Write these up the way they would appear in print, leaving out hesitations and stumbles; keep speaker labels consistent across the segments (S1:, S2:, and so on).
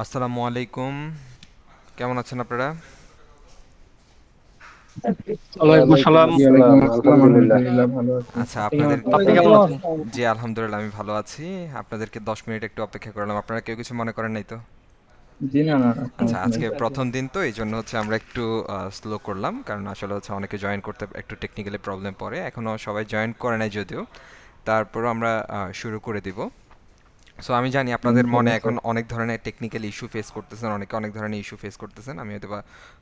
S1: আসসালামু আলাইকুম। কেমন আছেন আপনারা?
S2: ওয়ালাইকুম
S3: ওয়ালাইকুম
S2: আসসালাম।
S4: জি ওয়ালাইকুম
S3: আসসালাম,
S4: আসসালাম,
S3: আলহামদুলিল্লাহ।
S4: আলহামদুলিল্লাহ ভালো আছি।
S1: আচ্ছা,
S4: আপনি কেমন
S1: আপনাদের
S4: আছেন?
S2: আপনি কেমন আছেন?
S1: জি আলহামদুলিল্লাহ আমি ভালো আছি। আপনাদেরকে 10 মিনিট একটু অপেক্ষা করলাম, আপনারা কেউ কিছু মনে করেন নাই তো?
S4: জি না না না,
S1: আচ্ছা,
S4: সমস্যা নেই।
S1: আজকে প্রথম দিন তো এই জন্য হচ্ছে আমরা একটু স্লো করলাম, কারণ আসলে হচ্ছে অনেকে জয়েন করতে একটু টেকনিক্যালি প্রবলেম পড়ে, এখনও সবাই জয়েন করে নাই যদিও। তারপরও আমরা শুরু করে দিব। সো আমি জানি আপনাদের মনে
S4: ইনশাআল্লাহ
S1: এখন
S4: স্যার।
S1: অনেক ধরনের টেকনিক্যাল ইস্যু ফেস করতেছেন, অনেকে অনেক ধরনের ইস্যু ফেস করতেছেন, আমি হয়তো বা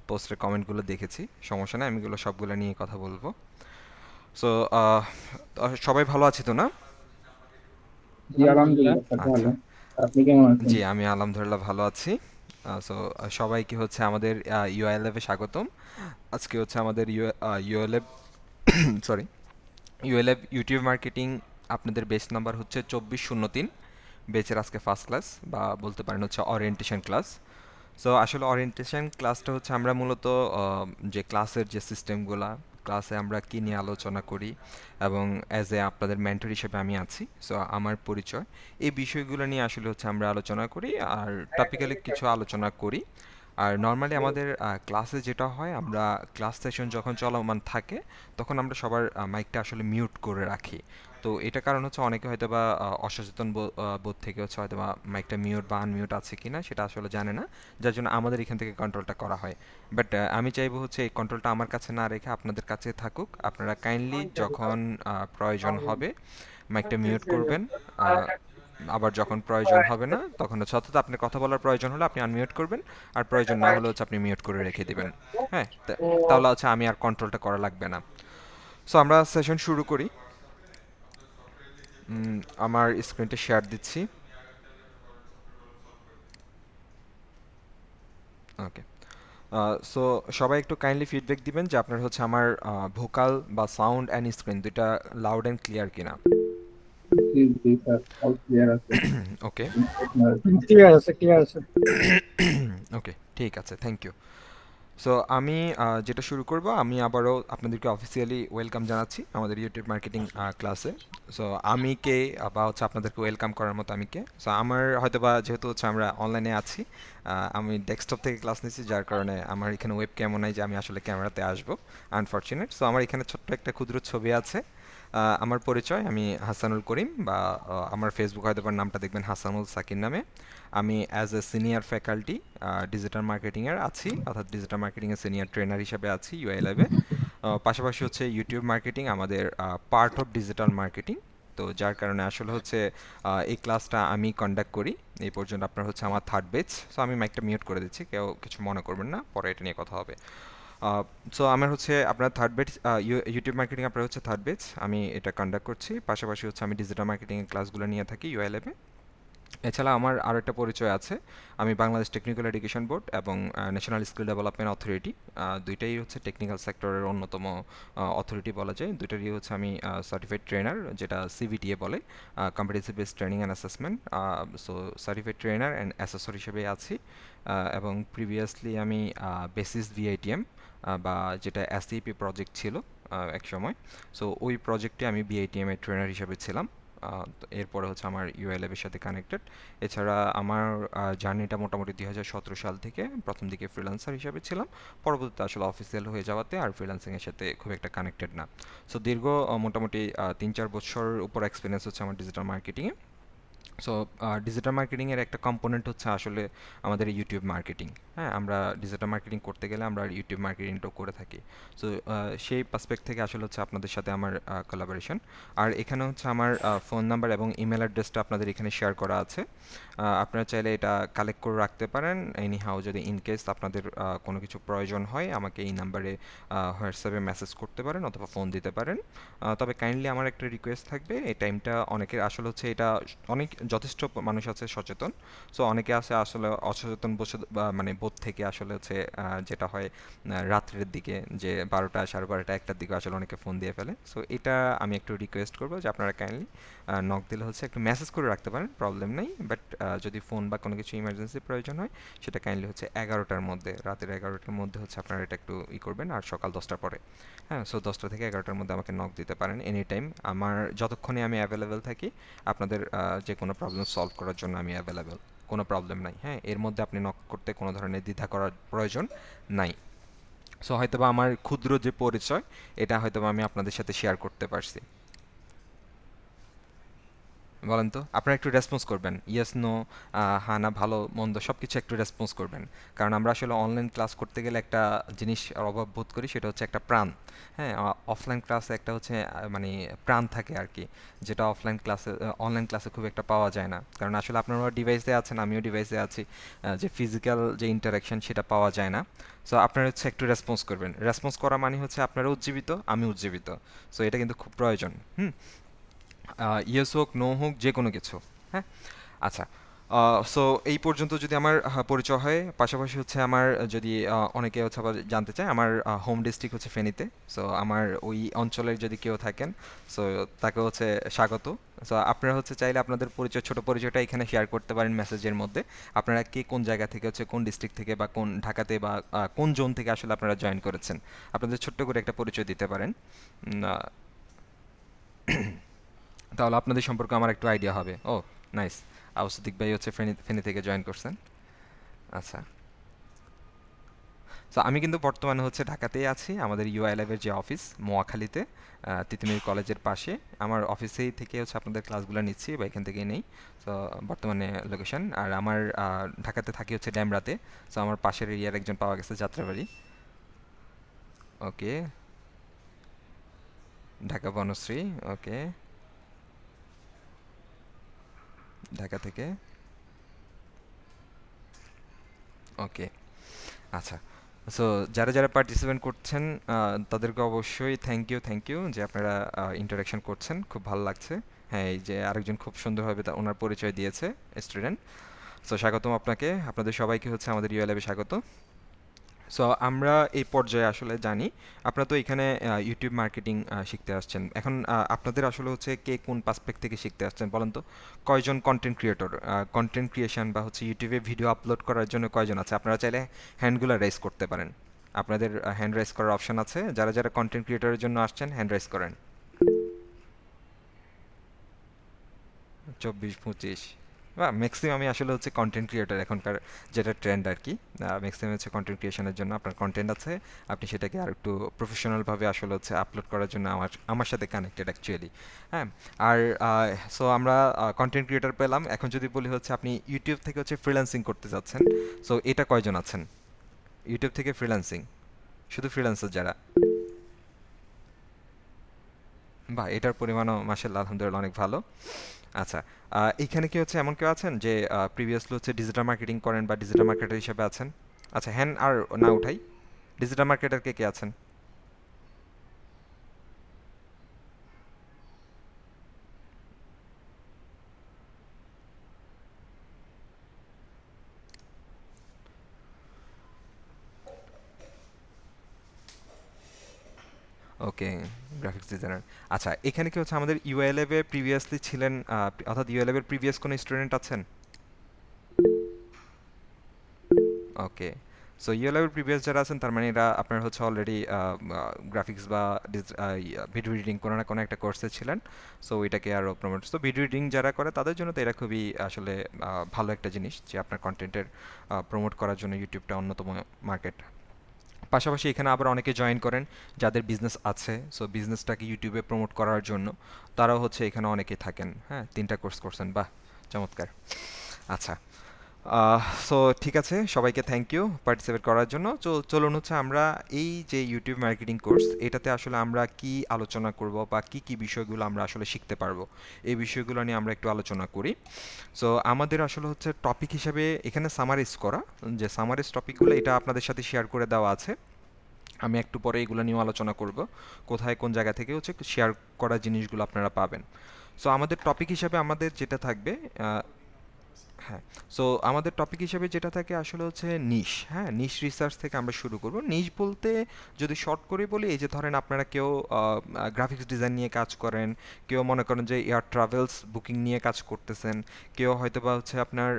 S1: পোস্টের কমেন্টগুলো দেখেছি। সমস্যা নেই, আমি এগুলো সবগুলো নিয়ে কথা বলবো। সো সবাই ভালো আছি তো না?
S4: জি আলহামদুলিল্লাহ স্যার
S1: আচ্ছা।
S4: ভালো। আপনি কেমন আছেন?
S1: জি, আমি আলহামদুলিল্লাহ ভালো আছি। সো সবাইকে হচ্ছে আমাদের ইউআইএলএফ এ স্বাগতম। আজকে হচ্ছে আমাদের ইউএলএফ সরি ইউএলএফ ইউটিউব মার্কেটিং, আপনাদের বেচ নাম্বার হচ্ছে 2403। বেচের আজকে ফার্স্ট ক্লাস, বা বলতে পারেন হচ্ছে অরিয়েন্টেশন ক্লাস। সো আসলে অরিয়েন্টেশন ক্লাসটা হচ্ছে আমরা মূলত যে ক্লাসের যে সিস্টেমগুলা, ক্লাসে আমরা কী নিয়ে আলোচনা করি, এবং অ্যাজ এ আপনাদের মেন্টর হিসেবে আমি আছি, সো আমার পরিচয়, এই বিষয়গুলো নিয়ে আসলে হচ্ছে আমরা আলোচনা করি, আর টপিক্যালি কিছু আলোচনা করি। আর নর্মালি আমাদের ক্লাসে যেটা হয়, আমরা ক্লাস সেশন যখন চলমান থাকে তখন আমরা সবার মাইকটা আসলে মিউট করে রাখি। তো এটা কারণ হচ্ছে অনেকে হয়তো বা অসচেতন বোধ থেকে হচ্ছে হয়তো বা মাইকটা মিউট বা আনমিউট আছে কিনা সেটা আসলে জানে না, যার জন্য আমাদের এখান থেকে কন্ট্রোলটা করা হয়। বাট আমি চাইবো হচ্ছে এই কন্ট্রোলটা আমার কাছে না রেখে আপনাদের কাছে থাকুক। আপনারা কাইন্ডলি যখন প্রয়োজন হবে মাইকটা মিউট করবেন, আহ, আবার যখন প্রয়োজন হবে না তখন হচ্ছে, অর্থাৎ আপনার কথা বলার প্রয়োজন হলে আপনি আনমিউট করবেন, আর প্রয়োজন না হলে হচ্ছে আপনি মিউট করে রেখে দিবেন। হ্যাঁ, তাহলে হচ্ছে আমি আর কন্ট্রোলটা করা লাগবে না। সো আমরা সেশন শুরু করি। আমার স্ক্রিনটা শেয়ার দিচ্ছি। ওকে। সো সবাই একটু কাইন্ডলি ফিডব্যাক দিবেন যে আপনার হচ্ছে আমার ভোকাল বা সাউন্ড অ্যান্ড স্ক্রিন দুইটা লাউড অ্যান্ড ক্লিয়ার কিনা।
S4: জি জি স্যার, অল ক্লিয়ার আছে।
S1: ওকে।
S4: আপনার
S2: ক্লিয়ার আছে, ক্লিয়ার আছে।
S1: ওকে, ঠিক আছে, থ্যাংক ইউ। সো আমি যেটা শুরু করব, আমি আবারও আপনাদেরকে অফিসিয়ালি ওয়েলকাম জানাচ্ছি আমাদের ইউটিউব মার্কেটিং ক্লাসে। সো আমি কে, বা হচ্ছে আপনাদেরকে ওয়েলকাম করার মতো আমি কে? সো আমার হয়তো বা, যেহেতু হচ্ছে আমরা অনলাইনে আছি, আমি ডেস্কটপ থেকে ক্লাস নিচ্ছি, যার কারণে আমার এখানে ওয়েব ক্যামও নাই যে আমি আসলে ক্যামেরাতে আসবো, আনফর্চুনেট। সো আমার এখানে ছোট্ট একটা ক্ষুদ্র ছবি আছে। আমার পরিচয়, আমি হাসানুল করিম, বা আমার ফেসবুক হয়তো বা নামটা দেখবেন হাসানুল সাকির নামে। আমি as a senior faculty digital মার্কেটিংয়ের আছি, অর্থাৎ ডিজিটাল মার্কেটিংয়ের সিনিয়র ট্রেনার হিসেবে আছি ইউআই ল্যাবে। পাশাপাশি হচ্ছে ইউটিউব মার্কেটিং আমাদের পার্ট অফ ডিজিটাল মার্কেটিং। তো যার কারণে আসলে হচ্ছে এই ক্লাসটা আমি কন্ডাক্ট করি। এই পর্যন্ত আপনার হচ্ছে আমার থার্ড বেচ। সো আমি মাইকটা মিউট করে দিচ্ছি, কেউ কিছু মনে করবেন না, পরে এটা নিয়ে কথা হবে। সো আমার হচ্ছে আপনার থার্ড বেচ, ইউটিউব মার্কেটিং আপনার হচ্ছে থার্ড বেচ, আমি এটা কন্ডাক্ট করছি। পাশাপাশি হচ্ছে আমি ডিজিটাল মার্কেটিংয়ের ক্লাসগুলো নিয়ে থাকি ইউআই ল্যাবে। এছাড়া আমার আরও একটা পরিচয় আছে, আমি বাংলাদেশ টেকনিক্যাল এডুকেশন বোর্ড এবং ন্যাশনাল স্কিল ডেভেলপমেন্ট অথরিটি, দুইটাই হচ্ছে টেকনিক্যাল সেক্টরের অন্যতম অথরিটি বলা যায়। দুইটারই হচ্ছে আমি সার্টিফাইড ট্রেনার, যেটা সিভিটিএ বলে, competitive base training and assessment. So certified trainer and assessor হিসেবে আছি। এবং প্রিভিয়াসলি আমি বেসিস ভিআইটিএম, বা যেটা এসইপি প্রজেক্ট ছিল এক সময়, সো ওই প্রজেক্টে আমি বিআইটিএম এর ট্রেনার হিসেবে ছিলাম। তো এরপরে হচ্ছে আমার ইউআই ল্যাবের সাথে কানেক্টেড। এছাড়া আমার জার্নিটা মোটামুটি 2017 সাল থেকে প্রথম দিকে ফ্রিল্যান্সার হিসেবে ছিলাম, পরবর্তীতে আসলে অফিসিয়াল হয়ে যাওয়াতে আর ফ্রিল্যান্সিংয়ের সাথে খুব একটা কানেক্টেড না। সো দীর্ঘ মোটামুটি 3-4 বছর উপর এক্সপিরিয়েন্স হচ্ছে আমার ডিজিটাল মার্কেটিংয়ে। সো ডিজিটাল মার্কেটিংয়ের একটা কম্পোনেন্ট হচ্ছে আসলে আমাদের ইউটিউব মার্কেটিং। হ্যাঁ, আমরা ডিজিটাল মার্কেটিং করতে গেলে আমরা ইউটিউব মার্কেটিংটাও করে থাকি। সো সেই পার্সপেক্ট থেকে আসলে হচ্ছে আপনাদের সাথে আমার কোলাবোরেশন। আর এখানে হচ্ছে আমার ফোন নাম্বার এবং ইমেল অ্যাড্রেসটা আপনাদের এখানে শেয়ার করা আছে। আপনারা চাইলে এটা কালেক্ট করে রাখতে পারেন, এনি হাউ যদি ইন কেস আপনাদের কোনো কিছু প্রয়োজন হয় আমাকে এই নাম্বারে হোয়াটসঅ্যাপে মেসেজ করতে পারেন অথবা ফোন দিতে পারেন। তবে কাইন্ডলি আমার একটা রিকোয়েস্ট থাকবে, এই টাইমটা অনেকের আসলে হচ্ছে এটা অনেক যথেষ্ট মানুষ আছে সচেতন, সো অনেকে আছে আসলে অসচেতন বসে মানে বোধ থেকে আসলে হচ্ছে যেটা হয় রাত্রের দিকে, যে 12টা 12:30 1টার দিকে আসলে অনেকে ফোন দিয়ে ফেলে। সো এটা আমি একটু রিকোয়েস্ট করবো যে আপনারা কাইন্ডলি নক দিলে হচ্ছে একটু মেসেজ করে রাখতে পারেন, প্রবলেম নেই। বাট যদি ফোন বা কোনো কিছু ইমার্জেন্সি প্রয়োজন হয় সেটা কাইন্ডলি হচ্ছে 11টার মধ্যে, রাতের 11টার মধ্যে হচ্ছে আপনারা এটা একটু করবেন, আর সকাল 10টার পরে। হ্যাঁ, সো 10টা থেকে 11টার মধ্যে আমাকে নক দিতে পারেন এনি টাইম। আমার যতক্ষণে আমি অ্যাভেলেবেল থাকি আপনাদের যে কোনো প্রবলেম সলভ করার জন্য আমি অ্যাভেলেবেল। কোনো প্রবলেম নাই। হ্যাঁ, এর মধ্যে আপনি নক করতে কোনো ধরনের দ্বিধা করার প্রয়োজন নাই। সো হয়তোবা আমার ক্ষুদ্র যে পরিচয় এটা হয়তোবা আমি আপনাদের সাথে শেয়ার করতে পারছি। বলেন তো, আপনারা একটু রেসপন্স করবেন, ইয়েস নো, হ্যাঁ না ভালো মন্দ সব কিছু একটু রেসপন্স করবেন। কারণ আমরা আসলে অনলাইন ক্লাস করতে গেলে একটা জিনিস অভাব বোধ করি, সেটা হচ্ছে একটা প্রাণ। হ্যাঁ, অফলাইন ক্লাসে একটা হচ্ছে মানে প্রাণ থাকে আর কি, যেটা অনলাইন ক্লাসে খুব একটা পাওয়া যায় না। কারণ আসলে আপনারা ডিভাইসে আছেন, আমিও ডিভাইসে আছি, যে ফিজিক্যাল যে ইন্টারাকশন সেটা পাওয়া যায় না। সো আপনারা হচ্ছে একটু রেসপন্স করবেন। রেসপন্স করা মানে হচ্ছে আপনারা উজ্জীবিত, আমি উজ্জীবিত। সো এটা কিন্তু খুব প্রয়োজন। হুম, ইয়েস হোক, নো হোক, যে কোনো কিছু। হ্যাঁ, আচ্ছা। সো এই পর্যন্ত যদি আমার পরিচয় হয়, পাশাপাশি হচ্ছে আমার যদি অনেকে হচ্ছে আবার জানতে চায়, আমার হোম ডিস্ট্রিক্ট হচ্ছে ফেনীতে। সো আমার ওই অঞ্চলের যদি কেউ থাকেন, সো তাকে হচ্ছে স্বাগত। সো আপনারা হচ্ছে চাইলে আপনাদের পরিচয়, ছোট পরিচয়টা এখানে শেয়ার করতে পারেন মেসেজের মধ্যে। আপনারা কে কোন জায়গা থেকে হচ্ছে, কোন ডিস্ট্রিক্ট থেকে বা কোন ঢাকাতে বা কোন জোন থেকে আসলে আপনারা জয়েন করেছেন, আপনাদের ছোট্ট করে একটা পরিচয় দিতে পারেন। উম, আহ, তাহলে আপনাদের সম্পর্কে আমার একটু আইডিয়া হবে। ও, নাইস। আউসিদ্দিক ভাই হচ্ছে ফেনী ফেনী থেকে জয়েন করছেন। আচ্ছা। সো আমি কিন্তু বর্তমানে হচ্ছে ঢাকাতেই আছি, আমাদের ইউআই ল্যাবের যে অফিস মোয়াখালীতে, তিতুমির কলেজের পাশে। আমার অফিসেই থেকে হচ্ছে আপনাদের ক্লাসগুলো নিচ্ছি বা এখান থেকেই নেই। সো বর্তমানে লোকেশন, আর আমার ঢাকাতে থাকি হচ্ছে ড্যামরাতে। সো আমার পাশের এরিয়ার একজন পাওয়া গেছে যাত্রাবাড়ি। ওকে, ঢাকা বনশ্রী। ওকে, ঢাকা থেকে। ওকে, আচ্ছা। সো যারা যারা পার্টিসিপেন্ট করছেন, তাদেরকে অবশ্যই থ্যাংক ইউ যে আপনারা ইন্টারাকশন করছেন, খুব ভালো লাগছে। হ্যাঁ, এই যে আরেকজন খুব সুন্দরভাবে ওনার পরিচয় দিয়েছে, স্টুডেন্ট। সো স্বাগতম আপনাকে, আপনাদের সবাইকে হচ্ছে আমাদের ইউএলএবে স্বাগত। সো আমরা এই পর্যায়ে আসলে জানি আপনারা তো এখানে ইউটিউব মার্কেটিং শিখতে আসছেন। এখন আপনাদের আসলে হচ্ছে কে কোন পার্সপেক্ট থেকে শিখতে আসছেন বলেন তো? কয়জন কন্টেন্ট ক্রিয়েটর, কন্টেন্ট ক্রিয়েশন বা হচ্ছে ইউটিউবে ভিডিও আপলোড করার জন্য কয়জন আছে? আপনারা চাইলে হ্যান্ডগুলো রেজ করতে পারেন। আপনাদের হ্যান্ড রাইজ করার অপশন আছে। যারা যারা কন্টেন্ট ক্রিয়েটরের জন্য আসছেন হ্যান্ড রাইজ করেন। 24-25 বা ম্যাক্সিমামই আসলে হচ্ছে কন্টেন্ট ক্রিয়েটর এখনকার, যেটা ট্রেন্ড আর কি। ম্যাক্সিমাম হচ্ছে কন্টেন্ট ক্রিয়েশনের জন্য, আপনার কন্টেন্ট আছে, আপনি সেটাকে আর একটু প্রফেশনালভাবে আসলে হচ্ছে আপলোড করার জন্য আমার আমার সাথে কানেক্টেড অ্যাকচুয়ালি। হ্যাঁ, আর সো আমরা কন্টেন্ট ক্রিয়েটর পেলাম। এখন যদি বলি হচ্ছে আপনি ইউটিউব থেকে হচ্ছে ফ্রিল্যান্সিং করতে যাচ্ছেন, সো এটা কয়জন আছেন ইউটিউব থেকে ফ্রিল্যান্সিং, শুধু ফ্রিল্যান্সার যারা? বাহ, এটার পরিমাণও মাশাআল্লাহ আলহামদুলিল্লাহ অনেক ভালো। আচ্ছা, এইখানে কি হচ্ছে এমন কেউ আছেন যে প্রিভিয়াসলি হচ্ছে ডিজিটাল মার্কেটিং করেন বা ডিজিটাল মার্কেটার হিসেবে আছেন? আচ্ছা, হ্যান্ড আর না উঠাই, ডিজিটাল মার্কেটার কে কে আছেন? ওকে, গ্রাফিক্স ডিজাইনার। আচ্ছা, এখানে কি হচ্ছে আমাদের ইউএলএব এ প্রিভিয়াসলি ছিলেন, অর্থাৎ ইউএলএব এর প্রিভিয়াস কোনো স্টুডেন্ট আছেন? ওকে। সো ইউ লেভেল প্রিভিয়াস যারা আছেন, তার মানে এরা আপনার হচ্ছে অলরেডি গ্রাফিক্স বা ভিডিও এডিটিং কোনো না কোনো একটা কোর্সে ছিলেন। সো ওইটাকে আরও প্রমোট, সো ভিডিও এডিটিং যারা করে তাদের জন্য তো এরা খুবই আসলে ভালো একটা জিনিস যে আপনার কন্টেন্টের প্রমোট করার জন্য ইউটিউবটা অন্যতম মার্কেট। পাশাপাশি এখানে আবার অনেকে জয়েন করেন যাদের বিজনেস আছে, সো বিজনেসটাকে ইউটিউবে প্রমোট করার জন্য তারাও হচ্ছে এখানে অনেকে থাকেন। হ্যাঁ, 3টা কোর্স করছেন, বাহ, চমৎকার। আচ্ছা, সো ঠিক আছে, সবাইকে থ্যাংক ইউ পার্টিসিপেট করার জন্য। চলুন হচ্ছে আমরা এই যে ইউটিউব মার্কেটিং কোর্স, এটাতে আসলে আমরা কি আলোচনা করব বা কি কি বিষয়গুলো আমরা আসলে শিখতে পারবো, এই বিষয়গুলো নিয়ে আমরা একটু আলোচনা করি। সো আমাদের আসলে হচ্ছে টপিক হিসেবে এখানে সামারাইজ করা, যে সামারাইজ টপিকগুলো এটা আপনাদের সাথে শেয়ার করে দেওয়া আছে। আমি একটু পরে এগুলো নিয়েও আলোচনা করব, কোথায় কোন জায়গা থেকে হচ্ছে শেয়ার করা জিনিসগুলো আপনারা পাবেন। সো আমাদের টপিক হিসাবে আমাদের যেটা থাকবে, হ্যাঁ, সো আমাদের টপিক হিসেবে যেটা থাকে আসলে হচ্ছে নিশ। হ্যাঁ, নিশ রিসার্চ থেকে আমরা শুরু করব। নিশ বলতে যদি শর্ট করে বলি, এই যে ধরেন আপনারা কেউ গ্রাফিক্স ডিজাইন নিয়ে কাজ করেন, কেউ মনে করেন যে এয়ার ট্রাভেলস বুকিং নিয়ে কাজ করতেছেন, কেউ হয়তো বা হচ্ছে আপনার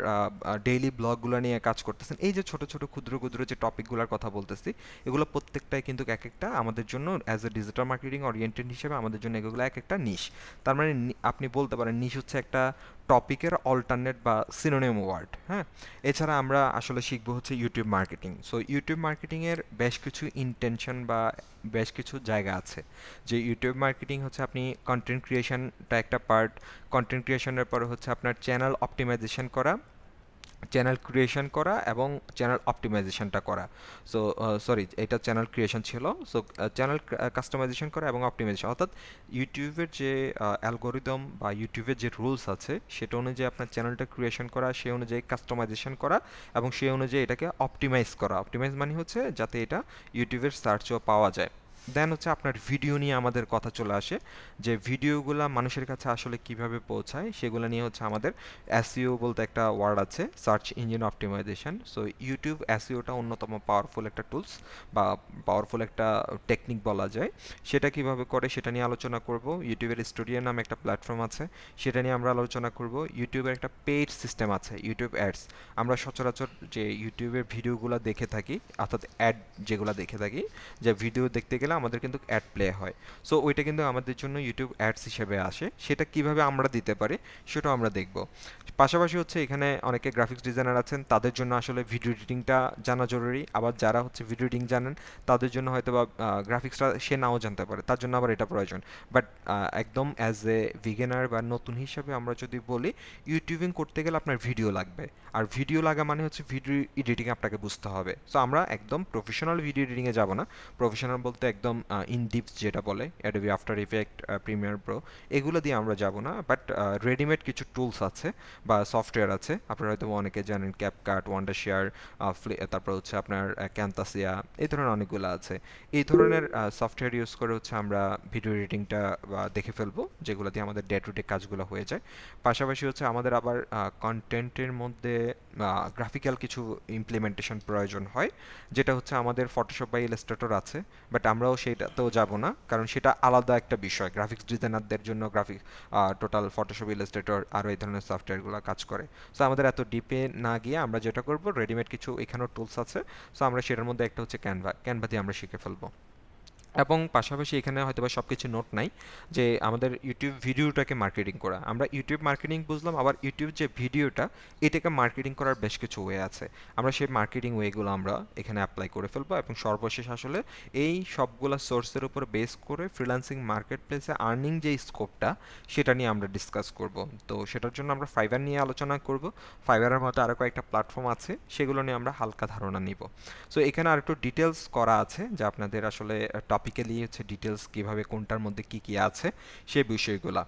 S1: ডেইলি ব্লগগুলো নিয়ে কাজ করতেছেন। এই যে ছোট ছোট ক্ষুদ্র ক্ষুদ্র যে টপিকগুলোর কথা বলতেছি, এগুলো প্রত্যেকটাই কিন্তু এক একটা আমাদের জন্য as a digital marketing oriented হিসেবে আমাদের জন্য এগুলো এক একটা নিশ। তার মানে আপনি বলতে পারেন নিশ হচ্ছে একটা টপিকের অল্টারনেট বা সিনোনিম ওয়ার্ড। হ্যাঁ, এছাড়া আমরা আসলে শিখবো হচ্ছে ইউটিউব মার্কেটিং। সো ইউটিউব মার্কেটিংয়ের বেশ কিছু ইন্টেনশন বা বেশ কিছু জায়গা আছে, যে ইউটিউব মার্কেটিং হচ্ছে আপনি কন্টেন্ট ক্রিয়েশনটা একটা পার্ট, কন্টেন্ট ক্রিয়েশনের পরে হচ্ছে আপনার চ্যানেল অপটিমাইজেশন করা, চ্যানেল ক্রিয়েশন করা এবং চ্যানেল অপটিমাইজেশনটা করা। সো সরি, এটা চ্যানেল ক্রিয়েশন ছিল। সো চ্যানেল কাস্টমাইজেশন করা এবং অপটিমাইজেশন, অর্থাৎ ইউটিউবের যে অ্যালগোরিদম বা ইউটিউবের যে রুলস আছে সেটা অনুযায়ী আপনার চ্যানেলটা ক্রিয়েশন করা, সেই অনুযায়ী কাস্টমাইজেশন করা এবং সেই অনুযায়ী এটাকে অপটিমাইজ করা। অপটিমাইজ মানে হচ্ছে যাতে এটা ইউটিউবের সার্চেও পাওয়া যায়। দেন হচ্ছে আপনার ভিডিও নিয়ে আমাদের কথা চলে আসে, যে ভিডিওগুলা মানুষের কাছে আসলে কিভাবে পৌঁছায় সেগুলো নিয়ে হচ্ছে আমাদের এসইও বলতে একটা ওয়ার্ড আছে, search engine optimisation. So YouTube এসইওটা অন্যতম পাওয়ারফুল একটা টুলস বা পাওয়ারফুল একটা টেকনিক বলা যায়। সেটা কিভাবে করে সেটা নিয়ে আলোচনা করব। ইউটিউবের স্টুডিও নামে একটা প্ল্যাটফর্ম আছে, সেটা নিয়ে আমরা আলোচনা করব। ইউটিউবের একটা পেইড সিস্টেম আছে, ইউটিউব অ্যাডস। আমরা সচরাচর যে ইউটিউবের ভিডিওগুলো দেখে থাকি, অর্থাৎ অ্যাড যেগুলো দেখে থাকি, যে ভিডিও দেখতে গেলে আমাদের কিন্তু অ্যাড প্লে হয়। সো ওইটা কিন্তু আমাদের জন্য ইউটিউব অ্যাডস হিসেবে আসে, সেটা কিভাবে আমরা দিতে পারি সেটাও আমরা দেখব। পাশাপাশি হচ্ছে এখানে অনেকে গ্রাফিক্স ডিজাইনার আছেন, তাদের জন্য আসলে ভিডিও এডিটিংটা জানা জরুরি। আবার যারা হচ্ছে ভিডিও এডিটিং জানেন তাদের জন্য হয়তো বা গ্রাফিক্সটা সে নাও জানতে পারে, তার জন্য আবার এটা প্রয়োজন। বাট একদম অ্যাজ এ বিগিনার বা নতুন হিসাবে আমরা যদি বলি, ইউটিউবিং করতে গেলে আপনার ভিডিও লাগবে। আর ভিডিও লাগা মানে হচ্ছে ভিডিও এডিটিং আপনাকে বুঝতে হবে। সো আমরা একদম প্রফেশনাল ভিডিও এডিটিংয়ে যাব না। প্রফেশনাল বলতে একদম ইন ডিপস যেটা বলে, Adobe after effect, Premiere Pro, এগুলো দিয়ে আমরা যাব না। বাট রেডিমেড কিছু টুলস আছে বা সফটওয়্যার আছে, আপনারা হয়তো অনেকে জানেন ক্যাপকাট, ওয়ান্ডারশেয়ার, তারপর হচ্ছে আপনার ক্যানভাসিয়া, এই ধরনের অনেকগুলো আছে। এই ধরনের সফটওয়্যার ইউজ করে হচ্ছে আমরা ভিডিও এডিটিংটা দেখে ফেলবো, যেগুলো দিয়ে আমাদের ডে টু ডে কাজগুলো হয়ে যায়। পাশাপাশি হচ্ছে আমাদের আবার কন্টেন্টের মধ্যে গ্রাফিক্যাল কিছু ইমপ্লিমেন্টেশন প্রয়োজন হয়, যেটা হচ্ছে আমাদের ফটোশপ বা ইলাস্ট্রেটর আছে। বাট আমরাও সেটাতেও যাব না, কারণ সেটা আলাদা একটা বিষয়। গ্রাফিক্স ডিজাইনারদের জন্য গ্রাফিক টোটাল ফটোশপ, ইলাস্ট্রেটর আরও এই ধরনের সফটওয়্যারগুলো কাজ করে। সো আমাদের এত ডিপে না গিয়ে আমরা যেটা করব, রেডিমেড কিছু এখানেও টুলস আছে। সো আমরা সেটার মধ্যে একটা হচ্ছে ক্যানভা, ক্যানভা দিয়ে আমরা শিখে ফেলবো। এবং পাশাপাশি এখানে হয়তোবা সব কিছু নোট নাই, যে আমাদের ইউটিউব ভিডিওটাকে মার্কেটিং করা। আমরা ইউটিউব মার্কেটিং বুঝলাম, আবার ইউটিউব যে ভিডিওটা, এটাকে মার্কেটিং করার বেশ কিছু ওয়ে আছে। আমরা সেই মার্কেটিং ওয়েগুলো আমরা এখানে অ্যাপ্লাই করে ফেলবো। এবং সর্বশেষ আসলে এই সবগুলা সোর্সের উপর বেস করে ফ্রিল্যান্সিং মার্কেট প্লেসে আর্নিং যে স্কোপটা, সেটা নিয়ে আমরা ডিসকাস করব। তো সেটার জন্য আমরা ফাইবার নিয়ে আলোচনা করব। ফাইবারের মতো আরও কয়েকটা প্ল্যাটফর্ম আছে, সেগুলো নিয়ে আমরা হালকা ধারণা নিব। সো এখানে আর একটু ডিটেলস করা আছে, যে আপনাদের আসলে টপিক্যালি হচ্ছে ডিটেলস কিভাবে কোনটার মধ্যে কি কি আছে সেই বিষয়গুলা,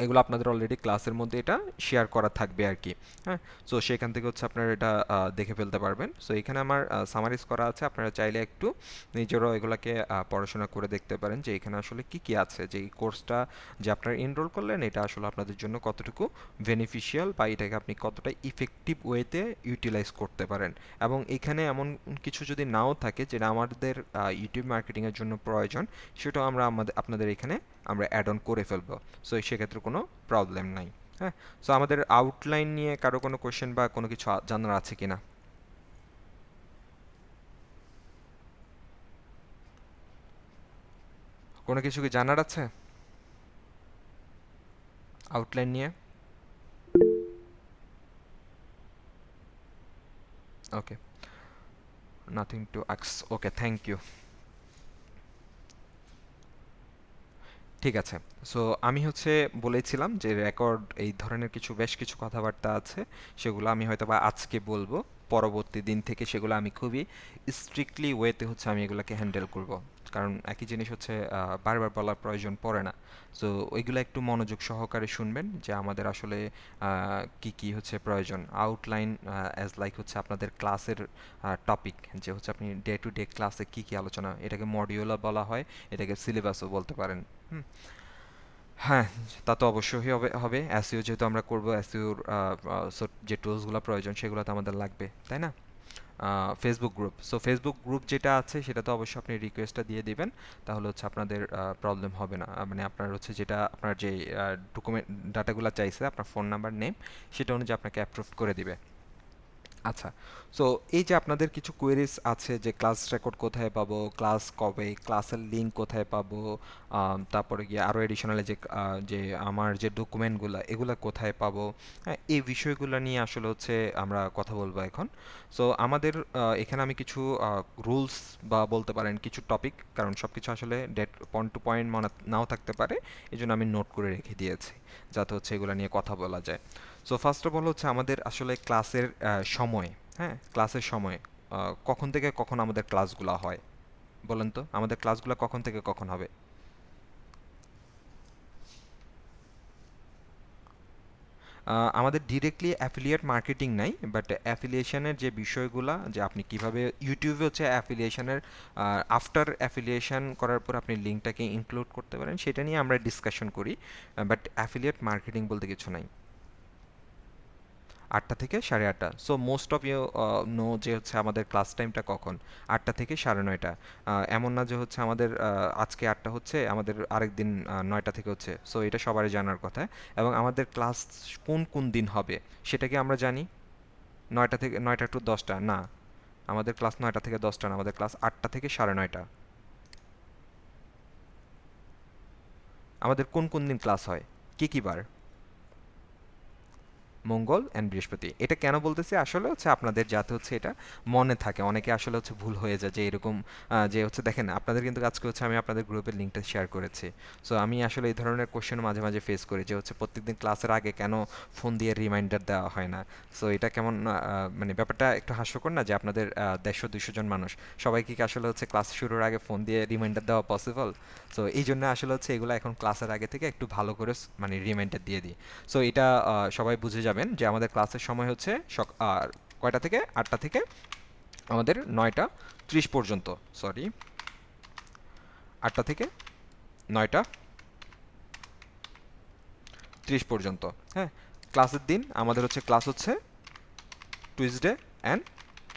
S1: এগুলো আপনাদের অলরেডি ক্লাসের মধ্যে এটা শেয়ার করা থাকবে আর কি। হ্যাঁ, সো সেখান থেকে হচ্ছে আপনারা এটা দেখে ফেলতে পারবেন। সো এখানে আমার সামারিজ করা আছে, আপনারা চাইলে একটু নিজেরাও এগুলাকে পড়াশোনা করে দেখতে পারেন, যে এখানে আসলে কি কি আছে, যে এই কোর্সটা যে আপনারা এনরোল করলেন এটা আসলে আপনাদের জন্য কতটুকু বেনিফিশিয়াল, বা এটাকে আপনি কতটা ইফেক্টিভ ওয়েতে ইউটিলাইজ করতে পারেন। এবং এখানে এমন কিছু যদি নাও থাকে যেটা আমাদের ইউটিউব মার্কেটিংয়ের জন্য প্রয়োজন, সেটাও আমরা আপনাদের এখানে আমরা অ্যাড অন করে ফেলবো। সো সেক্ষেত্রে কোনো প্রবলেম নাই। হ্যাঁ, সো আমাদের আউটলাইন নিয়ে কারো কোনো কোয়েশ্চেন বা কোনো কিছু জানার আছে কিনা? কোনো কিছু কি জানার আছে আউটলাইন নিয়ে? ওকে, নাথিং টু আক্স, ওকে, থ্যাংক ইউ। ঠিক আছে। সো আমি হচ্ছে বলেছিলাম যে রেকর্ড এই ধরনের কিছু বেশ কিছু কথাবার্তা আছে, সেগুলো আমি হয়তো বা আজকে বলবো, পরবর্তী দিন থেকে সেগুলো আমি খুবই স্ট্রিক্টলি ওয়েতে হচ্ছে আমি এগুলোকে হ্যান্ডেল করব। কারণ একই জিনিস হচ্ছে বারবার বলার প্রয়োজন পড়ে না। সো ওইগুলো একটু মনোযোগ সহকারে শুনবেন, যে আমাদের আসলে কি কি হচ্ছে প্রয়োজন। আউটলাইন অ্যাজ লাইক হচ্ছে আপনাদের ক্লাসের টপিক, যে হচ্ছে আপনি ডে টু ডে ক্লাসে কি কি আলোচনা, এটাকে মডিউলও বলা হয়, এটাকে সিলেবাসও বলতে পারেন। হুম, হ্যাঁ, তা তো অবশ্যই হবে হবে। এসইও যেহেতু আমরা করব, এসইওর যে টুলসগুলো প্রয়োজন সেগুলো তো আমাদের লাগবে, তাই না? Facebook group, so Facebook group যেটা আছে সেটা তো অবশ্যই আপনি রিকোয়েস্টটা দিয়ে দিবেন, তাহলে হচ্ছে আপনাদের প্রবলেম হবে না। মানে আপনার হচ্ছে যেটা আপনার যে ডকুমেন্ট ডাটাগুলো চাইছে, আপনার ফোন নাম্বার, নেম, সেটা অনুযায়ী আপনাকে অ্যাপ্রুভ করে দিবে। আচ্ছা, সো এই যে আপনাদের কিছু কোয়েরিজ আছে যে ক্লাস রেকর্ড কোথায় পাবো, ক্লাস কবে, ক্লাসের লিঙ্ক কোথায় পাবো, তারপরে গিয়ে আরও এডিশনালি যে যে আমার যে ডকুমেন্টগুলো এগুলো কোথায় পাবো, হ্যাঁ এই বিষয়গুলো নিয়ে আসলে হচ্ছে আমরা কথা বলবো এখন। সো আমাদের এখানে আমি কিছু রুলস বা বলতে পারেন কিছু টপিক, কারণ সব কিছু আসলে ডেট পয়েন্ট টু পয়েন্ট মনে নাও থাকতে পারে, এই জন্য আমি নোট করে রেখে দিয়েছি যাতে হচ্ছে এগুলো নিয়ে কথা বলা যায়। সো ফার্স্ট অফ অল হচ্ছে আমাদের আসলে ক্লাসের সময়, হ্যাঁ ক্লাসের সময় কখন থেকে কখন আমাদের ক্লাসগুলো হয় বলেন তো, আমাদের ক্লাসগুলো কখন থেকে কখন হবে? আমাদের ডিরেক্টলি অ্যাফিলিয়েট মার্কেটিং নাই, বাট অ্যাফিলিয়েশনের যে বিষয়গুলা, যে আপনি কিভাবে ইউটিউবে হচ্ছে অ্যাফিলিয়েশনের আফটার অ্যাফিলিয়েশন করার পর আপনি লিঙ্কটাকে ইনক্লুড করতে পারেন সেটা নিয়ে আমরা ডিসকাশন করি, বাট অ্যাফিলিয়েট মার্কেটিং বলতে কিছু নাই। ৮টা থেকে ৮:৩০। So most of you know যে হচ্ছে আমাদের ক্লাস টাইমটা কখন, ৮টা থেকে ৯:৩০। এমন না যে হচ্ছে আমাদের আজকে ৮টা হচ্ছে আমাদের আরেক দিন ৯টা থেকে হচ্ছে, সো এটা সবারই জানার কথা। এবং আমাদের ক্লাস কোন কোন দিন হবে সেটা কি আমরা জানি? ৯টা থেকে ৯টা টু 10টা না, আমাদের ক্লাস ৯টা থেকে 10টা না, আমাদের ক্লাস ৮টা থেকে ৯:৩০। আমাদের কোন কোন দিন ক্লাস হয়, কি কি বার? মঙ্গল অ্যান্ড বৃহস্পতি। এটা কেন বলতেছি আসলে হচ্ছে আপনাদের যাতে হচ্ছে এটা মনে থাকে, অনেকে আসলে হচ্ছে ভুল হয়ে যায় যে এরকম যে হচ্ছে দেখেন আপনাদের কিন্তু আজকে হচ্ছে আমি আপনাদের গ্রুপের লিঙ্কটা শেয়ার করেছি। সো আমি আসলে এই ধরনের কোশ্চেন মাঝে মাঝে ফেস করি যে হচ্ছে প্রত্যেকদিন ক্লাসের আগে কেন ফোন দিয়ে রিমাইন্ডার দেওয়া হয় না। সো এটা কেমন মানে ব্যাপারটা একটু হাস্যকর না যে আপনাদের ১৫০-২০০ জন মানুষ সবাইকে কি আসলে হচ্ছে ক্লাস শুরুর আগে ফোন দিয়ে রিমাইন্ডার দেওয়া পসিবল? সো এই জন্য আসলে হচ্ছে এগুলো এখন ক্লাসের আগে থেকে একটু ভালো করে মানে রিমাইন্ডার দিয়ে দিই। সো এটা সবাই বুঝে যাবেন যে আমাদের ক্লাসের সময় হচ্ছে কয়টা থেকে? ৮টা থেকে আমাদের ৯:৩০ পর্যন্ত, সরি ৮টা থেকে ৯:৩০ পর্যন্ত। হ্যাঁ, ক্লাসের দিন আমাদের হচ্ছে ক্লাস হচ্ছে টুইসডে অ্যান্ড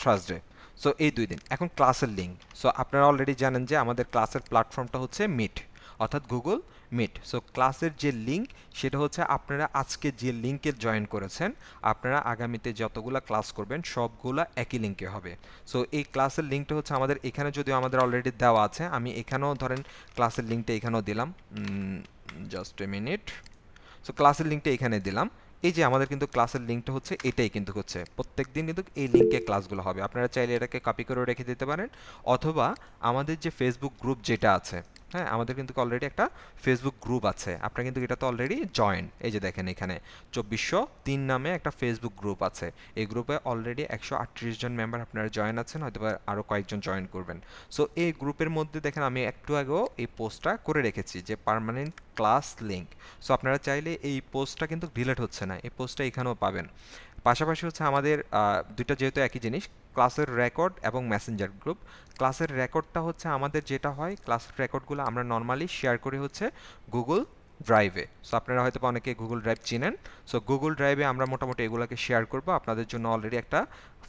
S1: থার্সডে। সো এই ২ দিন। এখন ক্লাসের লিঙ্ক, সো আপনারা অলরেডি জানেন যে আমাদের ক্লাসের প্ল্যাটফর্মটা হচ্ছে মিট, অর্থাৎ গুগল মিট। সো ক্লাসের যে লিঙ্ক সেটা হচ্ছে আপনারা আজকে যে লিঙ্কে জয়েন করেছেন, আপনারা আগামীতে যতগুলা ক্লাস করবেন সবগুলা একই লিঙ্কে হবে। সো এই ক্লাসের লিঙ্কটা হচ্ছে আমাদের এখানে যদিও আমাদের অলরেডি দেওয়া আছে, আমি এখানেও ধরেন ক্লাসের লিঙ্কটা এখানেও দিলাম, জাস্ট এ মিনিট। সো ক্লাসের লিঙ্কটা এখানে দিলাম। এই যে আমাদের কিন্তু ক্লাসের লিঙ্কটা হচ্ছে এটাই কিন্তু হচ্ছে প্রত্যেকদিন কিন্তু এই লিঙ্কে ক্লাসগুলো হবে। আপনারা চাইলে এটাকে কপি করে রেখে দিতে পারেন, অথবা আমাদের যে ফেসবুক গ্রুপ যেটা আছে, হ্যাঁ আমাদের কিন্তু অলরেডি একটা ফেসবুক গ্রুপ আছে, আপনারা কিন্তু এটাতে অলরেডি জয়েন। এই যে দেখেন এখানে ২৪০৩ নামে একটা ফেসবুক গ্রুপ আছে, এই গ্রুপে অলরেডি ১৩৮ জন মেম্বার আপনারা জয়েন আছেন, হয়তো আরও কয়েকজন জয়েন করবেন। সো এই গ্রুপের মধ্যে দেখেন আমি একটু আগেও এই পোস্টটা করে রেখেছি যে পার্মানেন্ট ক্লাস লিঙ্ক। সো আপনারা চাইলে এই পোস্টটা কিন্তু ডিলিট হচ্ছে না, এই পোস্টটা এখানেও পাবেন। পাশাপাশি হচ্ছে আমাদের দুইটা যেহেতু একই জিনিস, ক্লাসের রেকর্ড এবং মেসেঞ্জার গ্রুপ। ক্লাসের রেকর্ডটা হচ্ছে আমাদের যেটা হয়, ক্লাস রেকর্ডগুলো আমরা নর্মালি শেয়ার করি হচ্ছে গুগল ড্রাইভে। সো আপনারা হয়তো অনেকে গুগল ড্রাইভ চিনেন। সো গুগল ড্রাইভে আমরা মোটামুটি এগুলোকে শেয়ার করব, আপনাদের জন্য অলরেডি একটা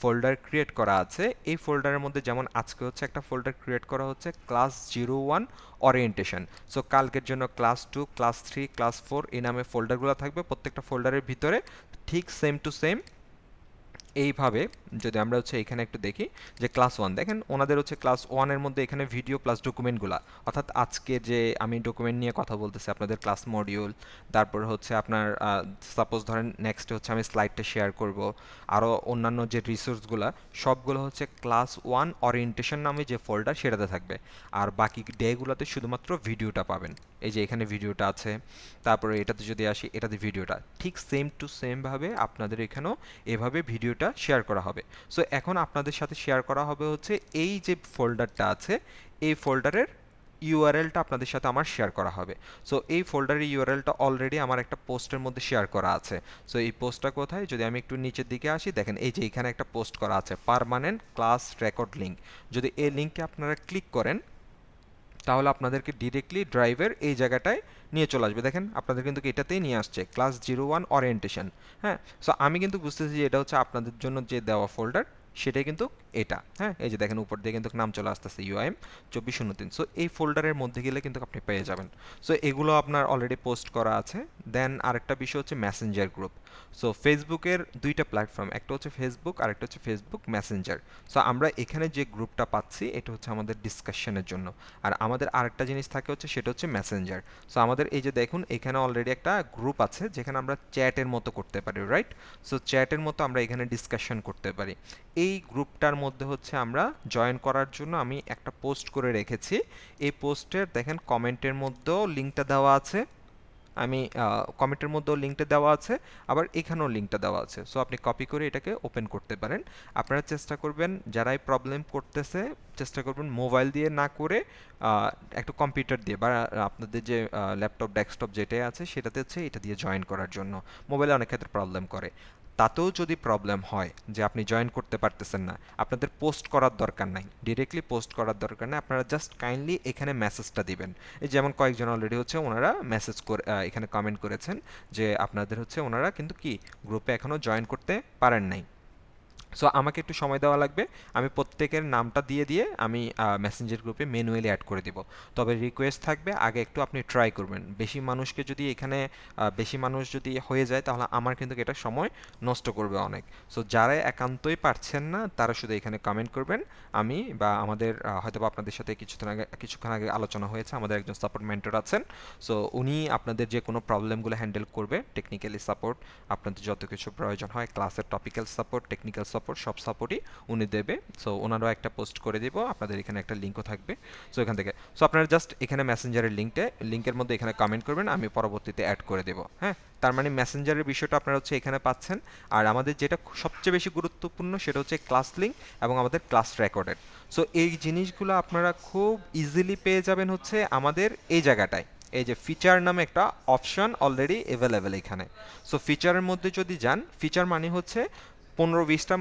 S1: ফোল্ডার ক্রিয়েট করা আছে। এই ফোল্ডারের মধ্যে যেমন আজকে হচ্ছে একটা ফোল্ডার ক্রিয়েট করা হচ্ছে ক্লাস 01 ওরিয়েন্টেশন। সো কালকের জন্য ক্লাস 2, ক্লাস 3, ক্লাস 4 এই নামে ফোল্ডারগুলো থাকবে প্রত্যেকটা ফোল্ডারের ভিতরে। ঠিক সেম টু সেম এইভাবে যদি আমরা হচ্ছে এখানে একটু দেখি যে ক্লাস 1 দেখেন ওনাদের হচ্ছে ক্লাস 1-এর মধ্যে এখানে ভিডিও প্লাস ডকুমেন্টগুলা, অর্থাৎ আজকে যে আমি ডকুমেন্ট নিয়ে কথা বলতেছি আপনাদের ক্লাস মডিউল, তারপর হচ্ছে আপনার সাপোজ ধরেন নেক্সট হচ্ছে আমি স্লাইডটা শেয়ার করব, আরও অন্যান্য যে রিসোর্সগুলা সবগুলো হচ্ছে ক্লাস 1 ওরিয়েন্টেশন নামে যে ফোল্ডার সেটাতে থাকবে। আর বাকি ডেগুলোতে শুধুমাত্র ভিডিওটা পাবেন, এই যে এখানে ভিডিওটা আছে, তারপরে এটাতে যদি আসি এটাতে ভিডিওটা ঠিক সেম টু সেম ভাবে আপনাদের এখানেও এভাবে ভিডিওটা শেয়ার করা হবে। সো এখন আপনাদের সাথে শেয়ার করা হবে হচ্ছে এই যে ফোল্ডারটা আছে, এই ফোল্ডারের ইউআরএলটা আপনাদের সাথে আমার শেয়ার করা হবে। সো এই ফোল্ডারের ইউআরএলটা অলরেডি আমার একটা পোস্টের মধ্যে শেয়ার করা আছে। সো এই পোস্টটা কোথায়, যদি আমি একটু নিচের দিকে আসি দেখেন এই যে এখানে একটা পোস্ট করা আছে পার্মানেন্ট ক্লাস রেকর্ড লিঙ্ক। যদি এই লিঙ্কে আপনারা ক্লিক করেন তাহলে আপনাদেরকে ডিরেক্টলি ড্রাইভের এই জায়গাটায় নিয়ে চলে আসবে। দেখেন আপনাদের কিন্তু এটাতেই নিয়ে আসছে ক্লাস 01 ওরিয়েন্টেশন। হ্যাঁ, সো আমি কিন্তু বুঝতেছি যে এটা হচ্ছে আপনাদের জন্য যে দেওয়া ফোল্ডার সেটাই কিন্তু এটা। হ্যাঁ, এই যে দেখেন উপর দিয়ে কিন্তু নাম চলে আসতেছে UIM 2403। সো এই ফোল্ডারের মধ্যে গেলে কিন্তু আপনি পেয়ে যাবেন। সো এগুলো আপনার অলরেডি পোস্ট করা আছে, দেন আরেকটা বিষয় হচ্ছে মেসেঞ্জার গ্রুপ। সো ফেসবুকের দুইটা প্ল্যাটফর্ম, একটা হচ্ছে ফেসবুক আর একটা হচ্ছে ফেসবুক মেসেঞ্জার। সো আমরা এখানে যে গ্রুপটা পাচ্ছি এটা হচ্ছে আমাদের ডিসকাশনের জন্য, আর আমাদের আরেকটা জিনিস থাকে হচ্ছে সেটা হচ্ছে মেসেঞ্জার। সো আমাদের এই যে দেখুন এখানে অলরেডি একটা গ্রুপ আছে যেখানে আমরা চ্যাটের মতো করতে পারি, রাইট? সো চ্যাটের মতো আমরা এখানে ডিসকাশন করতে পারি। এই গ্রুপটার মধ্যে হচ্ছে আমরা জয়েন করার জন্য আমি একটা পোস্ট করে রেখেছি। এই পোস্টের দেখেন কমেন্টের মধ্যেও লিঙ্কটা দেওয়া আছে, আমি কমেন্টের মধ্যেও লিঙ্কটা দেওয়া আছে, আবার এখানেও লিঙ্কটা দেওয়া আছে। সো আপনি কপি করে এটাকে ওপেন করতে পারেন। আপনারা চেষ্টা করবেন যারাই প্রবলেম করতেছে চেষ্টা করবেন মোবাইল দিয়ে না করে আহ, একটা কম্পিউটার দিয়ে বা আপনাদের যে ল্যাপটপ ডেস্কটপ যেটাই আছে সেটাতে হচ্ছে এটা দিয়ে জয়েন করার জন্য। মোবাইলে অনেক ক্ষেত্রে প্রবলেম করে। তাতেও যদি প্রবলেম হয় যে আপনি জয়েন করতে পারতেছেন না, আপনাদের পোস্ট করার দরকার নাই, ডিরেক্টলি পোস্ট করার দরকার নাই, আপনারা জাস্ট কাইন্ডলি এখানে মেসেজটা দিবেন। এই যেমন কয়েকজন অলরেডি হচ্ছে ওনারা মেসেজ করে এখানে কমেন্ট করেছেন যে আপনাদের হচ্ছে ওনারা কিন্তু কি গ্রুপে এখনও জয়েন করতে পারেন নাই। সো আমাকে একটু সময় দেওয়া লাগবে, আমি প্রত্যেকের নামটা দিয়ে দিয়ে আমি মেসেঞ্জার গ্রুপে ম্যানুয়ালি অ্যাড করে দিব। তবে রিকোয়েস্ট থাকবে আগে একটু আপনি ট্রাই করবেন। বেশি মানুষকে যদি এখানে বেশি মানুষ যদি হয়ে যায় তাহলে আমার কিন্তু এটা সময় নষ্ট করবে অনেক। সো যারা একান্তই পারছেন না তারা শুধু এখানে কমেন্ট করবেন। আমি বা আমাদের হয়তো বা আপনাদের সাথে কিছুক্ষণ আগে আলোচনা হয়েছে, আমাদের একজন সাপোর্ট মেন্টর আছেন। সো উনি আপনাদের যে কোনো প্রবলেমগুলো হ্যান্ডেল করবে, টেকনিক্যালি সাপোর্ট, আপনাদের যত কিছু প্রয়োজন হয়, ক্লাসের টপিক্যাল সাপোর্ট, টেকনিক্যাল সাপোর্ট, সব সাপোর্টই উনি দেবে। সো ওনারও একটা পোস্ট করে দিব, আপনাদের এখানে একটা লিঙ্কও থাকবে। সো এখান থেকে সো আপনারা জাস্ট এখানে মেসেঞ্জারের লিঙ্কের মধ্যে এখানে কমেন্ট করবেন, আমি পরবর্তীতে অ্যাড করে দেবো। হ্যাঁ, তার মানে মেসেঞ্জারের বিষয়টা আপনারা হচ্ছে এখানে পাচ্ছেন। আর আমাদের যেটা সবচেয়ে বেশি গুরুত্বপূর্ণ সেটা হচ্ছে ক্লাস লিঙ্ক এবং আমাদের ক্লাস রেকর্ডেড। সো এই জিনিসগুলো আপনারা খুব ইজিলি পেয়ে যাবেন হচ্ছে আমাদের এই জায়গাটায়। এই যে ফিচার নামে একটা অপশন অলরেডি অ্যাভেলেবেল এখানে। সো ফিচারের মধ্যে যদি যান, ফিচার মানে হচ্ছে 15-20টা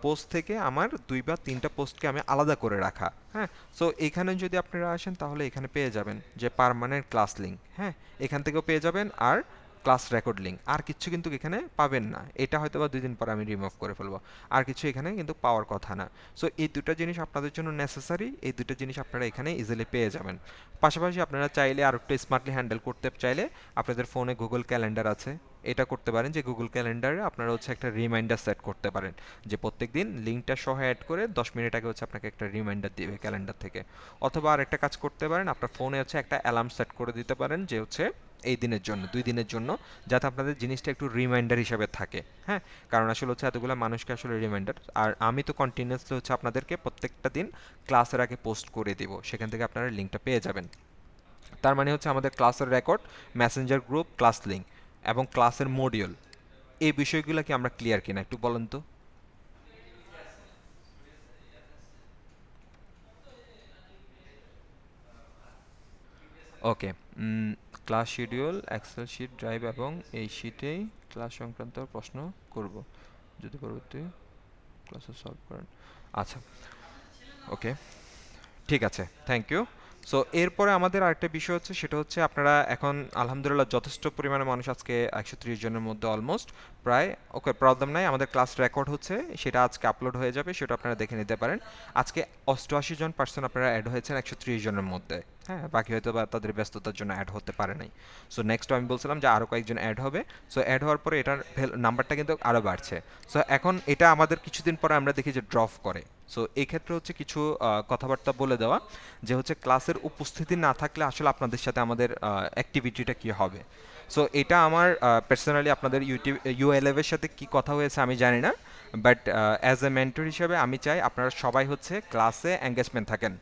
S1: পোস্ট থেকে আমার 2 বা 3টা পোস্টকে আমি আলাদা করে রাখা। হ্যাঁ, সো এখানে যদি আপনারা আসেন তাহলে এখানে পেয়ে যাবেন যে পার্মানেন্ট ক্লাস লিঙ্ক। হ্যাঁ, এখান থেকেও পেয়ে যাবেন, আর ক্লাস রেকর্ড লিঙ্ক। আর কিছু কিন্তু এখানে পাবেন না, এটা হয়তো বা 2 দিন পর আমি রিমুভ করে ফেলবো। আর কিছু এখানে কিন্তু পাওয়ার কথা না। সো এই দুটো জিনিস আপনাদের জন্য নেসেসারি, এই দুটো জিনিস আপনারা এখানে ইজিলি পেয়ে যাবেন। পাশাপাশি আপনারা চাইলে আর একটু স্মার্টলি হ্যান্ডেল করতে চাইলে আপনাদের ফোনে গুগল ক্যালেন্ডার আছে, এটা করতে পারেন যে গুগল ক্যালেন্ডারে আপনারা হচ্ছে একটা রিমাইন্ডার সেট করতে পারেন যে প্রত্যেক দিন লিঙ্কটা সহ অ্যাড করে 10 মিনিট আগে হচ্ছে আপনাকে একটা রিমাইন্ডার দিবে ক্যালেন্ডার থেকে। অথবা আর একটা কাজ করতে পারেন, আপনার ফোনে হচ্ছে একটা অ্যালার্ম সেট করে দিতে পারেন যে হচ্ছে এই দিনের জন্য, 2 দিনের জন্য, যাতে আপনাদের জিনিসটা একটু রিমাইন্ডার হিসাবে থাকে। হ্যাঁ, কারণ আসলে হচ্ছে এতগুলো মানুষকে আসলে রিমাইন্ডার, আর আমি তো কন্টিনিউয়াসলি হচ্ছে আপনাদেরকে প্রত্যেকটা দিন ক্লাসের আগে পোস্ট করে দিব, সেখান থেকে আপনারা লিঙ্কটা পেয়ে যাবেন। তার মানে হচ্ছে আমাদের ক্লাসের record, Messenger group, class link এবং ক্লাসের মডিউল, এই বিষয়গুলো কি আমরা ক্লিয়ার কিনা একটু বলেন তো? Okay, class schedule, excel sheet, drive এবং এই শিটেই ক্লাস সংক্রান্ত প্রশ্ন করব যদি পরবর্তী ক্লাসে সলভ করেন। আচ্ছা, ওকে, ঠিক আছে, থ্যাংক ইউ। সো এরপরে আমাদের আরেকটা বিষয় হচ্ছে সেটা হচ্ছে আপনারা এখন আলহামদুলিল্লাহ যথেষ্ট পরিমাণে মানুষ, আজকে 130 জনের মধ্যে অলমোস্ট প্রায়। ওকে, প্রবলেম নাই, আমাদের ক্লাস রেকর্ড হচ্ছে সেটা আজকে আপলোড হয়ে যাবে, সেটা আপনারা দেখে নিতে পারেন। আজকে 88 জন পার্সন আপনারা অ্যাড হয়েছেন 130 জনের মধ্যে। হ্যাঁ, বাকি হয়তো বা তাদের ব্যস্ততার জন্য অ্যাড হতে পারে নাই। সো নেক্সট আমি বলছিলাম যে আরও কয়েকজন অ্যাড হবে। সো অ্যাড হওয়ার পরে এটার নাম্বারটা কিন্তু আরও বাড়ছে। সো এখন এটা আমাদের কিছুদিন পরে আমরা দেখি যে ড্রপ করে। সো এই ক্ষেত্রে হচ্ছে কিছু কথাবার্তা বলে দেওয়া যে হচ্ছে ক্লাসের উপস্থিতি না থাকলে আসলে আপনাদের সাথে আমাদের অ্যাক্টিভিটিটা কী হবে। সো এটা আমার পার্সোনালি আপনাদের ইউএলএফের সাথে কি কথা হয়েছে আমি জানি না, বাট অ্যাজ এ মেন্টর হিসেবে আমি চাই আপনারা সবাই হচ্ছে ক্লাসে এঙ্গেজমেন্ট থাকেন।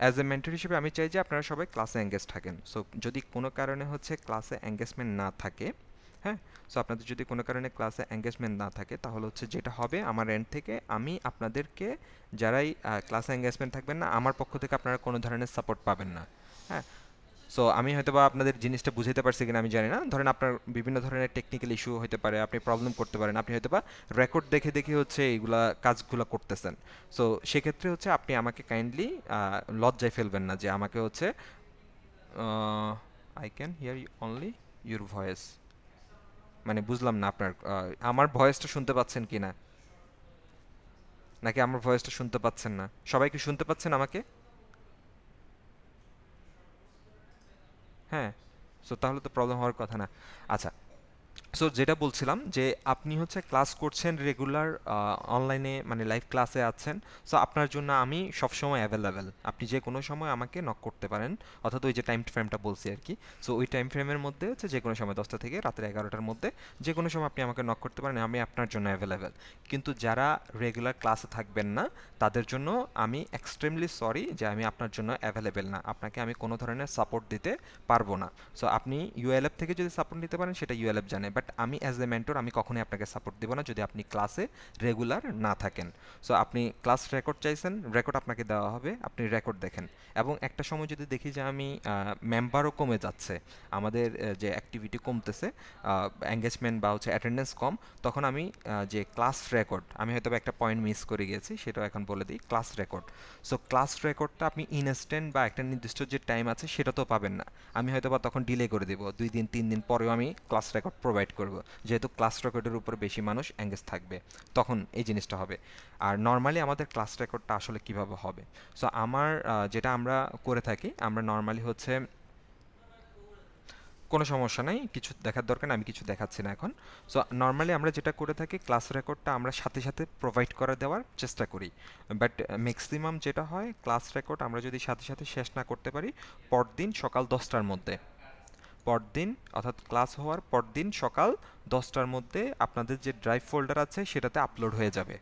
S1: অ্যাজ এ মেন্টর হিসেবে আমি চাই যে আপনারা সবাই ক্লাসে এঙ্গেজ থাকেন। সো যদি কোনো কারণে হচ্ছে ক্লাসে এঙ্গেজমেন্ট না থাকে, হ্যাঁ, সো আপনাদের যদি কোনো কারণে ক্লাসে এঙ্গেজমেন্ট না থাকে তাহলে হচ্ছে যেটা হবে আমার এন্ড থেকে আমি আপনাদেরকে, যারাই ক্লাসে এঙ্গেজমেন্ট থাকবেন না, আমার পক্ষ থেকে আপনারা কোনো ধরনের সাপোর্ট পাবেন না। হ্যাঁ, সো আমি হয়তো বা আপনাদের জিনিসটা বুঝাতে পারছি কিনা আমি জানি না। ধরেন আপনার বিভিন্ন ধরনের টেকনিক্যাল ইস্যু হতে পারে, আপনি প্রবলেম করতে পারেন, আপনি হয়তো বা রেকর্ড দেখে দেখে হচ্ছে এইগুলা কাজগুলো করতেছেন। সো সেক্ষেত্রে হচ্ছে আপনি আমাকে কাইন্ডলি লজ্জায় ফেলবেন না যে আমাকে হচ্ছে I can here only your voice, মানে বুঝলাম না আপনার আমার ভয়েসটা শুনতে পাচ্ছেন কি না, নাকি আমার ভয়েসটা শুনতে পাচ্ছেন না? সবাই কি শুনতে পাচ্ছেন আমাকে? হ্যাঁ, সো তাহলে তো প্রবলেম হওয়ার কথা না। আচ্ছা, সো যেটা বলছিলাম যে আপনি হচ্ছে ক্লাস করছেন রেগুলার, অনলাইনে মানে লাইভ ক্লাসে আছেন। সো আপনার জন্য আমি সবসময় অ্যাভেলেবেল, আপনি যে কোনো সময় আমাকে নক করতে পারেন, অর্থাৎ ওই যে টাইম ফ্রেমটা বলছি আর কি। সো ওই টাইম ফ্রেমের মধ্যে হচ্ছে যে কোনো সময় 10টা থেকে রাতের 11টার মধ্যে যে কোনো সময় আপনি আমাকে নক করতে পারেন, আমি আপনার জন্য অ্যাভেলেবেল। কিন্তু যারা রেগুলার ক্লাসে থাকবেন না তাদের জন্য আমি এক্সট্রিমলি সরি যে আমি আপনার জন্য অ্যাভেলেবেল না, আপনাকে আমি কোনো ধরনের সাপোর্ট দিতে পারবো না। সো আপনি ইউএলএফ থেকে যদি সাপোর্ট নিতে পারেন সেটা ইউএলএফ জানে, বাট আমি অ্যাজ এ মেন্টর আমি কখনোই আপনাকে সাপোর্ট দেবো না যদি আপনি ক্লাসে রেগুলার না থাকেন। সো আপনি ক্লাস রেকর্ড চাইছেন, রেকর্ড আপনাকে দেওয়া হবে, আপনি রেকর্ড দেখেন। এবং একটা সময় যদি দেখি যে আমি মেম্বারও কমে যাচ্ছে, আমাদের যে অ্যাক্টিভিটি কমতেছে, এঙ্গেজমেন্ট বা হচ্ছে অ্যাটেন্ডেন্স কম, তখন আমি যে ক্লাস রেকর্ড, আমি হয়তো বা একটা পয়েন্ট মিস করে গেছি সেটাও এখন বলে দিই, ক্লাস রেকর্ড। সো ক্লাস রেকর্ডটা আপনি ইনস্ট্যান্ট বা একটা নির্দিষ্ট যে টাইম আছে সেটা তো পাবেন না, আমি হয়তো বা তখন ডিলে করে দেবো, 2 দিন 3 দিন পরেও আমি ক্লাস রেকর্ড প্রোভাইড করব, যেহেতু ক্লাস রেকর্ডের উপর বেশি মানুষ এঙ্গেজ থাকবে, তখন এই জিনিসটা হবে। আর নর্মালি আমাদের ক্লাস রেকর্ডটা আসলে কিভাবে হবে, সো আমার যেটা আমরা করে থাকি, আমরা নর্মালি হচ্ছে কোনো সমস্যা নাই, কিছু দেখার দরকার নেই, আমি কিছু দেখাচ্ছি না এখন। সো নর্মালি আমরা যেটা করে থাকি, ক্লাস রেকর্ডটা আমরা সাথে সাথে প্রোভাইড করে দেওয়ার চেষ্টা করি, বাট ম্যাক্সিমাম যেটা হয় ক্লাস রেকর্ড আমরা যদি সাথে সাথে শেষ না করতে পারি, পরদিন সকাল 10টার মধ্যে, পরদিন অর্থাৎ ক্লাস হওয়ার পরদিন সকাল 10টার মধ্যে আপনাদের যে ড্রাইভ ফোল্ডার আছে সেটাতে আপলোড হয়ে যাবে।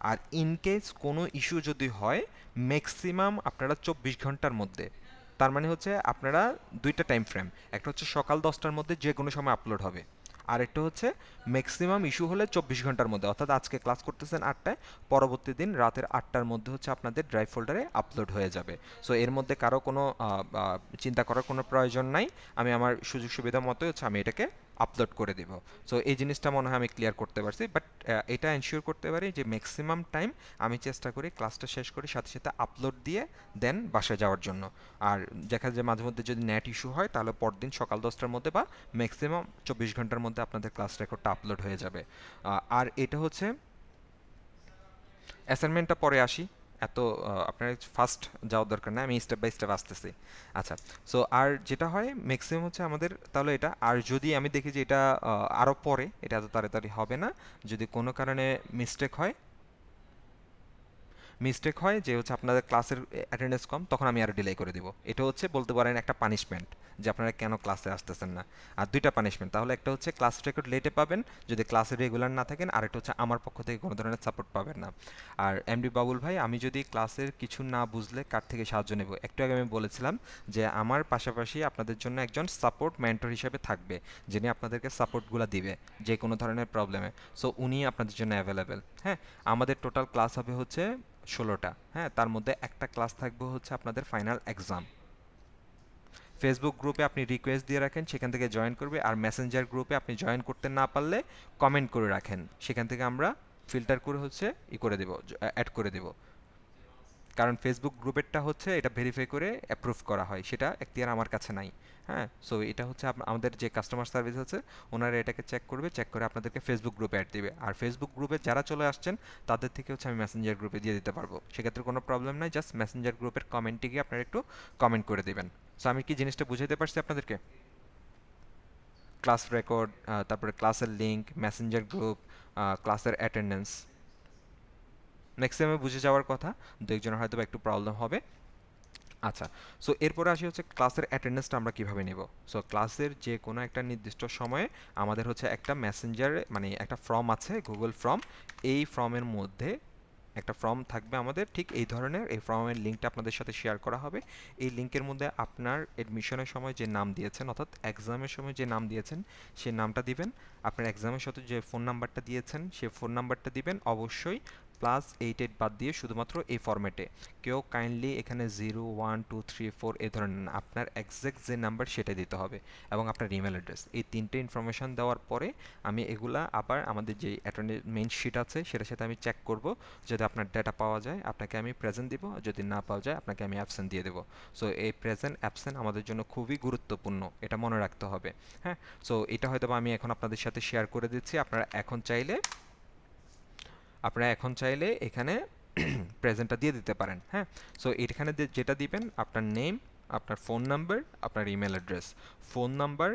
S1: আর ইন কেস কোনো ইস্যু যদি হয়, ম্যাক্সিমাম আপনারা 24 ঘন্টার মধ্যে, তার মানে হচ্ছে আপনারা দুইটা টাইম ফ্রেম, একটা হচ্ছে সকাল 10টার মধ্যে যে কোনো সময় আপলোড হবে, আর একটা হচ্ছে ম্যাক্সিমাম ইস্যু হলে 24 ঘন্টার মধ্যে, অর্থাৎ আজকে ক্লাস করতেছেন 8টায়, পরবর্তী দিন রাতের 8টার মধ্যে হচ্ছে আপনাদের ড্রাইভ ফোল্ডারে আপলোড হয়ে যাবে। সো এর মধ্যে কারো কোনো চিন্তা করার কোনো প্রয়োজন নাই, আমি আমার সুযোগ সুবিধা মতো হচ্ছে আমি এটাকে আপলোড করে দেব। সো এই জিনিসটা মনে হয় আমি ক্লিয়ার করতে পারছি, বাট এটা এনশিওর করতে পারি যে ম্যাক্সিমাম টাইম আমি চেষ্টা করি ক্লাসটা শেষ করে সাথে সাথে আপলোড দিয়ে দেন বাসায় যাওয়ার জন্য। আর দেখা যায় মাঝে মধ্যে যদি নেট ইস্যু হয় তাহলে পরদিন সকাল 10টার মধ্যে বা ম্যাক্সিমাম 24 ঘন্টার মধ্যে আপনাদের ক্লাস রেকর্ডটা আপলোড হয়ে যাবে। আর এটা হচ্ছে অ্যাসাইনমেন্টটা পরে আসি, এত আপনার ফার্স্ট যাওয়ার দরকার নেই, আমি স্টেপ বাই স্টেপ আসতেছি। আচ্ছা, সো আর যেটা হয় ম্যাক্সিমাম হচ্ছে আমাদের তাহলে এটা, আর যদি আমি দেখি যে এটা আরও পরে, এটা এত তাড়াতাড়ি হবে না, যদি কোনো কারণে মিস্টেক হয়, মিস্টেক হয় যে হচ্ছে আপনাদের ক্লাসের অ্যাটেন্ডেন্স কম, তখন আমি আরও ডিলে করে দিব। এটা হচ্ছে বলতে পারেন একটা পানিশমেন্ট যে আপনারা কেন ক্লাসে আসতেছেন না। আর দুইটা পানিশমেন্ট, তাহলে একটা হচ্ছে ক্লাস রেকর্ড লেটে পাবেন যদি ক্লাসে রেগুলার না থাকেন, আর একটা হচ্ছে আমার পক্ষ থেকে কোনো ধরনের সাপোর্ট পাবেন না। আর এমডি বাবুল ভাই, আমি যদি ক্লাসের কিছু না বুঝলে কার থেকে সাহায্য নেব, একটু আগে আমি বলেছিলাম যে আমার পাশাপাশি আপনাদের জন্য একজন সাপোর্ট মেন্টর হিসেবে থাকবে, যিনি আপনাদেরকে সাপোর্টগুলো দিবে যে কোনো ধরনের প্রবলেমে। সো উনি আপনাদের জন্য অ্যাভেলেবেল। হ্যাঁ, আমাদের টোটাল ক্লাস হবে হচ্ছে 16টা। হ্যাঁ, তার মধ্যে একটা ক্লাস থাকবে হচ্ছে আপনাদের ফাইনাল এক্সাম। ফেসবুক গ্রুপে আপনি রিকোয়েস্ট দিয়ে রাখেন, সেখান থেকে জয়েন করবে। আর মেসেঞ্জার গ্রুপে আপনি জয়েন করতে না পারলে কমেন্ট করে রাখেন, সেখান থেকে আমরা ফিল্টার করে হচ্ছে করে দেবো, অ্যাড করে দেবো। কারণ ফেসবুক গ্রুপেরটা হচ্ছে এটা ভেরিফাই করে অ্যাপ্রুভ করা হয়, সেটা এখতিয়ার আমার কাছে নাই। হ্যাঁ, সো এটা হচ্ছে আমাদের যে কাস্টমার সার্ভিস আছে, ওনারা এটাকে চেক করবে, চেক করে আপনাদেরকে ফেসবুক গ্রুপে অ্যাড দিবে। আর ফেসবুক গ্রুপে যারা চলে আসছেন তাদের থেকে হচ্ছে আমি মেসেঞ্জার গ্রুপে দিয়ে দিতে পারবো, সেক্ষেত্রে কোনো প্রবলেম নাই, জাস্ট মেসেঞ্জার গ্রুপের কমেন্টে গিয়ে আপনারা একটু কমেন্ট করে দেবেন। সো আমি কি জিনিসটা বুঝাইতে পারছি আপনাদেরকে? ক্লাস রেকর্ড, তারপরে ক্লাসের লিঙ্ক, মেসেঞ্জার গ্রুপ, ক্লাসের অ্যাটেন্ডেন্স, ম্যাক্সিমামে বুঝে যাওয়ার কথা, দু একজনের হয়তো বা একটু প্রবলেম হবে। আচ্ছা, সো এরপরে আসি হচ্ছে ক্লাসের অ্যাটেন্ডেন্সটা আমরা কিভাবে নেব। সো ক্লাসের যে কোনো একটা নির্দিষ্ট সময়ে আমাদের হচ্ছে একটা মেসেঞ্জার মানে একটা ফর্ম আছে, গুগল ফর্ম। এই ফর্মের মধ্যে একটা ফর্ম থাকবে আমাদের ঠিক এই ধরনের, এই ফর্মের লিঙ্কটা আপনাদের সাথে শেয়ার করা হবে। এই লিঙ্কের মধ্যে আপনার এডমিশনের সময় যে নাম দিয়েছেন, অর্থাৎ এক্সামের সময় যে নাম দিয়েছেন সেই নামটা দিবেন, আপনার এক্সামের সাথে যে ফোন নাম্বারটা দিয়েছেন সেই ফোন নাম্বারটা দিবেন, অবশ্যই +88 বাদ দিয়ে শুধুমাত্র এই ফরম্যাটে। কেউ কাইন্ডলি এখানে 0 1 2 3 4 এই ধরনের না, আপনার এক্স্যাক্ট যে নাম্বার সেটা দিতে হবে, এবং আপনার ইমেল অ্যাড্রেস। এই তিনটে ইনফরমেশন দেওয়ার পরে আমি এগুলা আবার আমাদের যে অ্যাটেন্ডেন্স মেইন শিট আছে সেটার সাথে আমি চেক করব, যদি আপনার ডেটা পাওয়া যায় আপনাকে আমি প্রেজেন্ট দিব, যদি না পাওয়া যায় আপনাকে আমি অ্যাবসেন্ট দিয়ে দেবো। সো এই প্রেজেন্ট অ্যাবসেন্ট আমাদের জন্য খুবই গুরুত্বপূর্ণ, এটা মনে রাখতে হবে। হ্যাঁ, সো এটা হয়তো আমি এখন আপনাদের সাথে শেয়ার করে দিচ্ছি, আপনারা এখন চাইলে এখানে প্রেজেন্টটা দিয়ে দিতে পারেন। হ্যাঁ, সো এখানে যেটা দিবেন আপনার নেম, আপনার ফোন নাম্বার, আপনার ইমেল অ্যাড্রেস। ফোন নাম্বার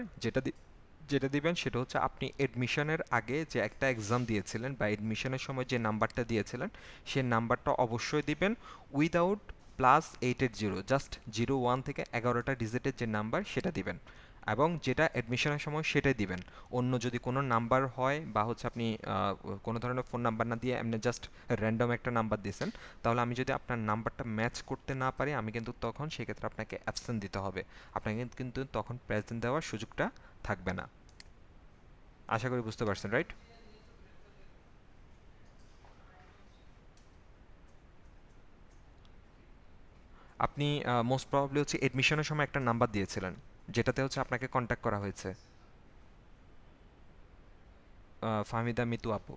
S1: যেটা দিবেন সেটা হচ্ছে আপনি এডমিশনের আগে যে একটা এক্সাম দিয়েছিলেন বা এডমিশনের সময় যে নাম্বারটা দিয়েছিলেন সেই নাম্বারটা অবশ্যই দিবেন উইদাউট +880, জাস্ট 01 থেকে 11টা ডিজিটের যে নাম্বার সেটা দিবেন, এবং যেটা অ্যাডমিশনের সময় সেটাই দিবেন। অন্য যদি কোনো নাম্বার হয় বা হচ্ছে আপনি কোনো ধরনের ফোন নাম্বার না দিয়ে এমনি জাস্ট র্যান্ডম একটা নাম্বার দিয়েছেন, তাহলে আমি যদি আপনার নাম্বারটা ম্যাচ করতে না পারি আমি কিন্তু তখন সেক্ষেত্রে আপনাকে অ্যাবসেন্ট দিতে হবে, আপনাকে কিন্তু তখন প্রেজেন্ট দেওয়ার সুযোগটা থাকবে না। আশা করি বুঝতে পারছেন, রাইট? আপনি মোস্ট প্রবাবলি হচ্ছে এডমিশনের সময় একটা নাম্বার দিয়েছিলেন যেটাতে হচ্ছে আপনাকে কন্ট্যাক্ট করা হয়েছে, ফাহমিদা মিতু আপু।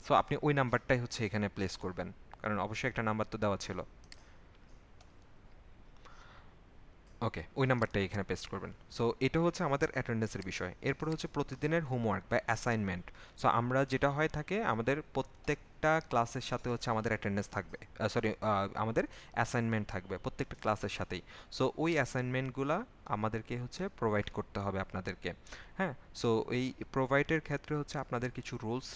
S1: সো আপনি ওই নাম্বারটাই হচ্ছে এখানে প্লেস করবেন, কারণ অবশ্যই একটা নাম্বার তো দেওয়া ছিল। ওকে, ওই নাম্বারটাই এখানে পেস্ট করবেন। সো এটা হচ্ছে আমাদের অ্যাটেন্ডেন্সের বিষয়। এরপর হচ্ছে প্রতিদিনের হোমওয়ার্ক বা অ্যাসাইনমেন্ট। সো আমরা যেটা হয় থাকে আমাদের প্রত্যেকটা ক্লাসের সাথে হচ্ছে আমাদের অ্যাটেন্ডেন্স থাকবে, সরি, আমাদের অ্যাসাইনমেন্ট থাকবে প্রত্যেকটা ক্লাসের সাথেই। সো ওই অ্যাসাইনমেন্টগুলা আমাদেরকে হচ্ছে প্রোভাইড করতে হবে আপনাদেরকে। হ্যাঁ, সো এই প্রোভাইডের ক্ষেত্রে হচ্ছে আপনাদের কিছু রুলস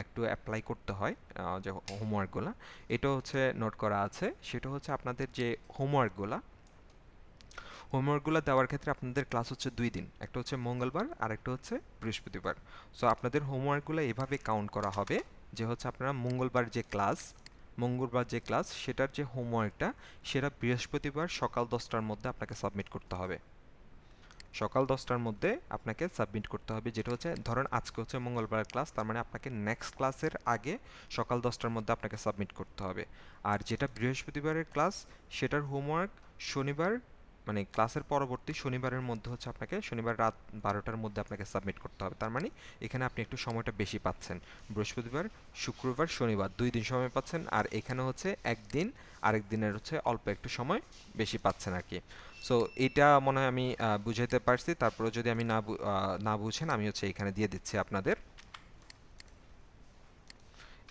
S1: একটু অ্যাপ্লাই করতে হয়, যে হোমওয়ার্কগুলা। এটাও হচ্ছে নোট করা আছে, সেটা হচ্ছে আপনাদের যে হোমওয়ার্কগুলা, হোমওয়ার্কগুলো দেওয়ার ক্ষেত্রে আপনাদের ক্লাস হচ্ছে 2 দিন, একটা হচ্ছে মঙ্গলবার আর একটা হচ্ছে বৃহস্পতিবার। সো আপনাদের হোমওয়ার্কগুলো এভাবে কাউন্ট করা হবে যে হচ্ছে আপনারা মঙ্গলবার যে ক্লাস সেটার যে হোমওয়ার্কটা সেটা বৃহস্পতিবার সকাল 10টার মধ্যে আপনাকে সাবমিট করতে হবে। সকাল 10টার মধ্যে আপনাকে সাবমিট করতে হবে, যেটা হচ্ছে ধরেন আজকে হচ্ছে মঙ্গলবার ক্লাস, তার মানে আপনাকে নেক্সট ক্লাসের আগে সকাল 10টার মধ্যে আপনাকে সাবমিট করতে হবে। আর যেটা বৃহস্পতিবারের ক্লাস সেটার হোমওয়ার্ক শনিবার, মানে ক্লাসের পরবর্তী শনিবারের মধ্যে হচ্ছে আপনাকে শনিবার রাত 12টার মধ্যে আপনাকে সাবমিট করতে হবে। তার মানে এখানে আপনি একটু সময়টা বেশি পাচ্ছেন, বৃহস্পতিবার, শুক্রবার, শনিবার 2 দিন সময় পাচ্ছেন, আর এখানে হচ্ছে একদিন, আরেক দিনের হচ্ছে অল্প একটু সময় বেশি পাচ্ছেন আর কি। সো এটা মনে হয় আমি বুঝাইতে পারছি। তারপরে যদি আমি না বুঝেন আমি হচ্ছে এখানে দিয়ে দিচ্ছি আপনাদের,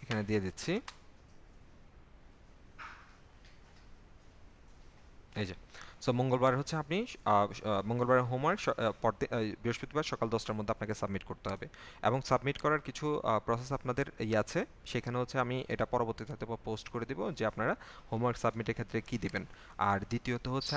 S1: এখানে দিয়ে দিচ্ছি, এই যে। সো মঙ্গলবার হচ্ছে আপনি মঙ্গলবারের হোমওয়ার্ক বৃহস্পতিবার সকাল 10টার মধ্যে আপনাকে সাবমিট করতে হবে, এবং সাবমিট করার কিছু প্রসেস আপনাদের আছে, সেখানে হচ্ছে আমি এটা পরবর্তীতে পোস্ট করে দিব যে আপনারা হোমওয়ার্ক সাবমিটের ক্ষেত্রে কি দিবেন। আর দ্বিতীয়ত হচ্ছে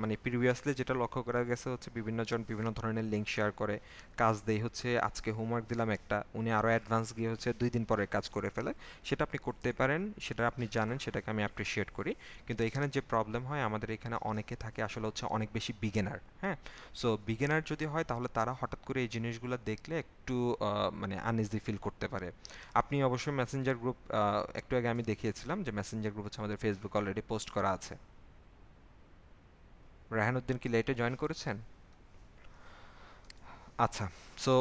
S1: মানে প্রিভিয়াসলি যেটা লক্ষ্য করা গেছে হচ্ছে বিভিন্ন জন বিভিন্ন ধরনের লিঙ্ক শেয়ার করে, কাজ দেয় হচ্ছে আজকে হোমওয়ার্ক দিলাম একটা, উনি আরও অ্যাডভান্স গিয়ে হচ্ছে 2 দিন পরে কাজ করে ফেলে। সেটা আপনি করতে পারেন, সেটা আপনি জানেন, সেটাকে আমি অ্যাপ্রিসিয়েট করি। কিন্তু এখানে যে প্রবলেম হয় আমাদের এখানে অনেকে থাকে আসলে হচ্ছে অনেক বেশি বিগিনার। হ্যাঁ, সো বিগিনার যদি হয় তাহলে তারা হঠাৎ করে এই জিনিসগুলো দেখলে একটু মানে আনইজি ফিল করতে পারে। আপনি অবশ্যই মেসেঞ্জার গ্রুপ, একটু আগে আমি দেখিয়েছিলাম যে মেসেঞ্জার গ্রুপ হচ্ছে আমাদের ফেসবুক অলরেডি পোস্ট করা আছে। রায়হানুদ্দিন কি লেটে জয়েন করেছেন? আচ্ছা, সো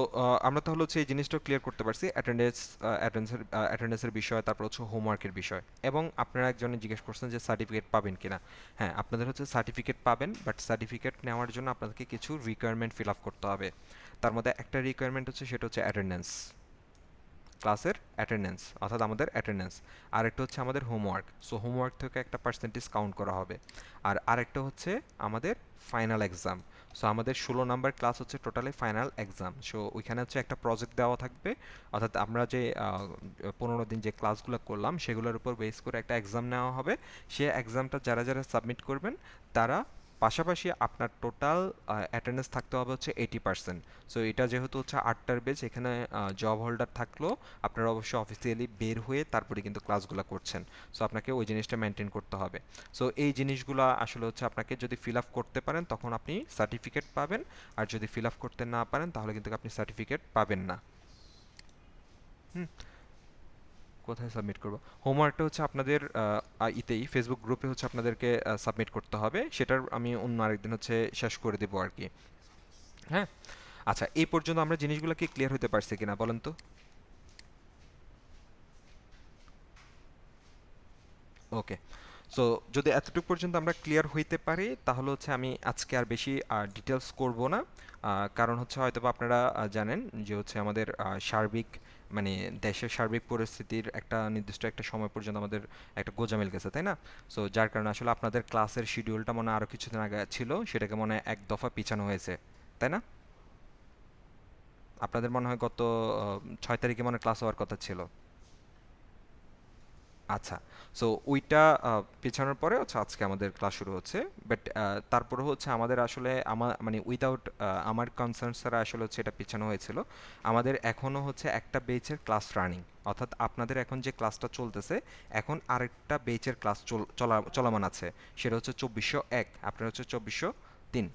S1: আমরা তাহলে হচ্ছে এই জিনিসটা ক্লিয়ার করতে পারছি, অ্যাটেন্ডেন্সের বিষয়, তারপর হচ্ছে হোমওয়ার্কের বিষয়। এবং আপনারা একজনে জিজ্ঞেস করছেন যে সার্টিফিকেট পাবেন কিনা। হ্যাঁ, আপনাদের হচ্ছে সার্টিফিকেট পাবেন, বাট সার্টিফিকেট নেওয়ার জন্য আপনাদেরকে কিছু রিকোয়ারমেন্ট ফিল আপ করতে হবে। তার মধ্যে একটা রিকোয়ারমেন্ট হচ্ছে সেটা হচ্ছে অ্যাটেন্ডেন্স, ক্লাসের অ্যাটেন্ডেন্স, অর্থাৎ আমাদের অ্যাটেন্ডেন্স। আরেকটা হচ্ছে আমাদের হোমওয়ার্ক, সো হোমওয়ার্ক থেকে একটা পার্সেন্টেজ কাউন্ট করা হবে। আর আরেকটা হচ্ছে আমাদের ফাইনাল এক্সাম। সো আমাদের 16 নাম্বার ক্লাস হচ্ছে টোটালি ফাইনাল এক্সাম। সো ওইখানে হচ্ছে একটা প্রজেক্ট দেওয়া থাকবে, অর্থাৎ আমরা যে 15 দিন যে ক্লাসগুলো করলাম সেগুলোর উপর বেস করে একটা এক্সাম নেওয়া হবে। সে এক্সামটা যারা যারা সাবমিট করবেন তারা, পাশাপাশি আপনার টোটাল অ্যাটেন্ডেন্স থাকতে হবে হচ্ছে 80%। সো এটা যেহেতু হচ্ছে 8টার বেজ, এখানে জব হোল্ডার থাকলেও আপনারা অবশ্যই অফিসিয়ালি বের হয়ে তারপরে কিন্তু ক্লাসগুলো করছেন। সো আপনাকে ওই জিনিসটা মেনটেন করতে হবে। সো এই জিনিসগুলো আসলে হচ্ছে আপনাকে যদি ফিল আপ করতে পারেন তখন আপনি সার্টিফিকেট পাবেন, আর যদি ফিল আপ করতে না পারেন তাহলে কিন্তু আপনি সার্টিফিকেট পাবেন না। হুম, কোথায় সাবমিট করব? হোমওয়ার্কটা হচ্ছে আপনাদের ইতেই ফেসবুক গ্রুপে হচ্ছে আপনাদেরকে সাবমিট করতে হবে, সেটার আমি অন্য আরেকদিন হচ্ছে শেষ করে দেবো আর কি। হ্যাঁ, আচ্ছা, এই পর্যন্ত আমরা জিনিসগুলো কি ক্লিয়ার হতে পারছি কিনা বলেন তো? ওকে, সো যদি এতটুকু পর্যন্ত আমরা ক্লিয়ার হইতে পারি তাহলে হচ্ছে আমি আজকে আর বেশি ডিটেলস করব না। কারণ হচ্ছে হয়তো বা আপনারা জানেন যে হচ্ছে আমাদের সার্বিক মানে দেশের সার্বিক পরিস্থিতির একটা নির্দিষ্ট একটা সময় পর্যন্ত আমাদের একটা গোঁজামিল গেছে, তাই না? সো যার কারণে আসলে আপনাদের ক্লাসের শিডিউলটা মনে হয় আরও কিছুদিন আগে ছিল, সেটাকে মনে হয় এক দফা পিছানো হয়েছে, তাই না? আপনাদের মনে হয় গত 6 তারিখে মনে হয় ক্লাস হওয়ার কথা ছিল। আচ্ছা, সো ওইটা পেছানোর পরে হচ্ছে আজকে আমাদের ক্লাস শুরু হচ্ছে। বাট তারপরে হচ্ছে আমাদের আসলে মানে উইদাউট আমার কনসার্ন ছাড়া আসলে হচ্ছে এটা পেছানো হয়েছিল। আমাদের এখনও হচ্ছে একটা বেচের ক্লাস রানিং, অর্থাৎ আপনাদের এখন যে ক্লাসটা চলতেছে, এখন আরেকটা বেচের ক্লাস চলমান আছে। সেটা হচ্ছে 2401, আপনার হচ্ছে 2403।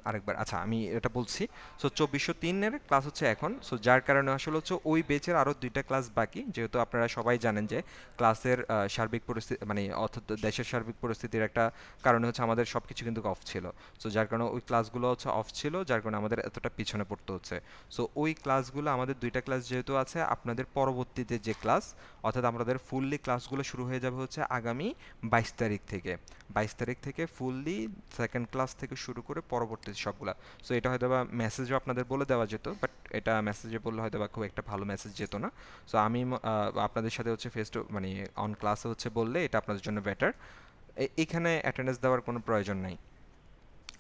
S1: আরেকবার, আচ্ছা আমি এটা বলছি। সো 2403-এর ক্লাস হচ্ছে এখন, সো যার কারণে আসলে হচ্ছে ওই বেচের আরও 2টা ক্লাস বাকি, যেহেতু আপনারা সবাই জানেন যে ক্লাসের সার্বিক পরিস্থিতি মানে অর্থাৎ দেশের সার্বিক পরিস্থিতির একটা কারণে হচ্ছে আমাদের সব কিছু কিন্তু অফ ছিল। সো যার কারণে ওই ক্লাসগুলো হচ্ছে অফ ছিল, যার কারণে আমাদের এতটা পিছনে পড়তে হচ্ছে। সো ওই ক্লাসগুলো আমাদের 2টা ক্লাস যেহেতু আছে, আপনাদের পরবর্তীতে যে ক্লাস, অর্থাৎ আমাদের ফুললি ক্লাসগুলো শুরু হয়ে যাবে হচ্ছে আগামী 22 তারিখ থেকে। 22 তারিখ থেকে ফুললি সেকেন্ড ক্লাস থেকে শুরু করে পরবর্তী সবগুলা। সো এটা হয়তো বা মেসেজও আপনাদের বলে দেওয়া যেত, বাট এটা মেসেজে বললে হয়তো বা খুব একটা ভালো মেসেজ যেত না। সো আমি আপনাদের সাথে হচ্ছে ফেস টু মানে অন ক্লাসে হচ্ছে বললে এটা আপনাদের জন্য বেটার। এখানে অ্যাটেন্ডেন্স দেওয়ার কোনো প্রয়োজন নাই,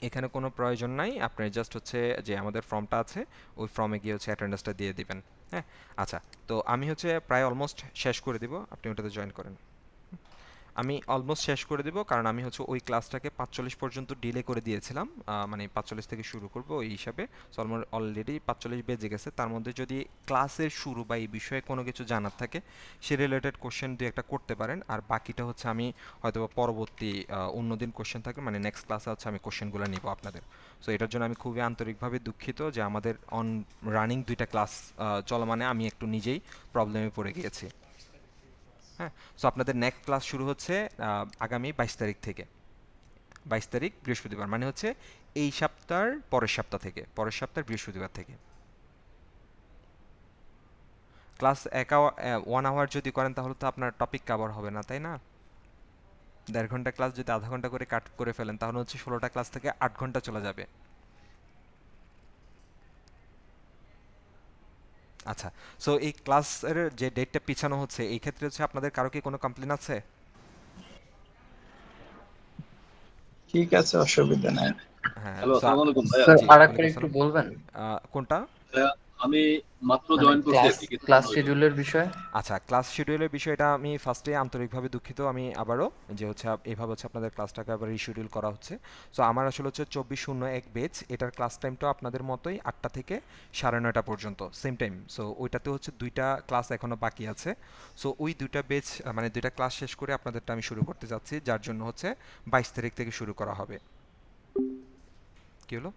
S1: এখানে কোনো প্রয়োজন নাই। আপনি জাস্ট হচ্ছে যে আমাদের ফর্মটা আছে, ওই ফর্মে গিয়ে হচ্ছে অ্যাটেন্ডেন্সটা দিয়ে দিবেন। হ্যাঁ, আচ্ছা। তো আমি হচ্ছে প্রায় অলমোস্ট শেষ করে দিব, আপনি ওটাতে জয়েন করেন। আমি অলমোস্ট শেষ করে দেব, কারণ আমি হচ্ছে ওই ক্লাসটাকে 45 পর্যন্ত ডিলে করে দিয়েছিলাম, মানে 45 থেকে শুরু করব ওই হিসাবে। সো অলরেডি 45 বেজে গেছে। তার মধ্যে যদি ক্লাসের শুরু বা এই বিষয়ে কোনো কিছু জানার থাকে, সে রিলেটেড কোশ্চেন দু একটা করতে পারেন, আর বাকিটা হচ্ছে আমি হয়তো বা পরবর্তী অন্যদিন কোশ্চেন থাকবে, মানে নেক্সট ক্লাসে হচ্ছে আমি কোশ্চেনগুলো নিব আপনাদের। সো এটার জন্য আমি খুবই আন্তরিকভাবে দুঃখিত যে আমাদের অন রানিং 2টা ক্লাস চলমানে আমি একটু নিজেই প্রবলেমে পড়ে গিয়েছি। হ্যাঁ, সো আপনাদের নেক্সট ক্লাস শুরু হচ্ছে আগামী 22 তারিখ থেকে। 22 তারিখ বৃহস্পতিবার, মানে হচ্ছে এই সপ্তাহের পরের সপ্তাহ থেকে, পরের সপ্তাহের বৃহস্পতিবার থেকে ক্লাস 1 আওয়ার যদি করেন তাহলে তো আপনার টপিক কভার হবে না, তাই না? 1.5 ঘন্টা ক্লাস যদি আধা ঘন্টা করে কাট করে ফেলেন, তাহলে হচ্ছে 16টা ক্লাস থেকে 8 ঘন্টা চলে যাবে। আচ্ছা, সো এই ক্লাসের যে ডেটটা পিছানো হচ্ছে, এই ক্ষেত্রে হচ্ছে আপনাদের কারো কি কোনো কমপ্লেন আছে?
S3: ঠিক আছে, অসুবিধা নাই।
S1: হ্যাঁ,
S5: হ্যালো,
S1: সো
S5: আসসালামু আলাইকুম ভাইয়া।
S2: স্যার
S1: জি,
S2: আরেকবার
S1: ওয়ালাইকুম
S2: একটু
S1: আসসালাম।
S2: বলবেন,
S1: কোনটা?
S5: ভাইয়া, আমি মাত্র
S2: মানে
S5: জয়েন করছি
S2: ক্লাস
S5: আর কি,
S2: ক্লাস
S5: কিছুক্ষণ হইলো।
S2: শিডিউলের বিষয়ে।
S1: আচ্ছা, ক্লাস শিডিউলের বিষয়টা আমি ফার্স্টে আন্তরিকভাবে দুঃখিত, আমি আবারও যে হচ্ছে এইভাবে হচ্ছে আপনাদের ক্লাসটাকে আবার রিশিডিউল করা হচ্ছে। সো আমার আসলে হচ্ছে 2401 বেচ, এটার ক্লাস টাইমটা আপনাদের মতোই 8টা থেকে 9:30 পর্যন্ত সেম টাইম। সো ওইটাতে হচ্ছে 2টা ক্লাস এখনও বাকি আছে। সো ওই 2টা বেচ মানে 2টা ক্লাস শেষ করে আপনাদেরটা আমি শুরু করতে যাচ্ছি, যার জন্য হচ্ছে 22 তারিখ থেকে শুরু করা হবে। কি হলো,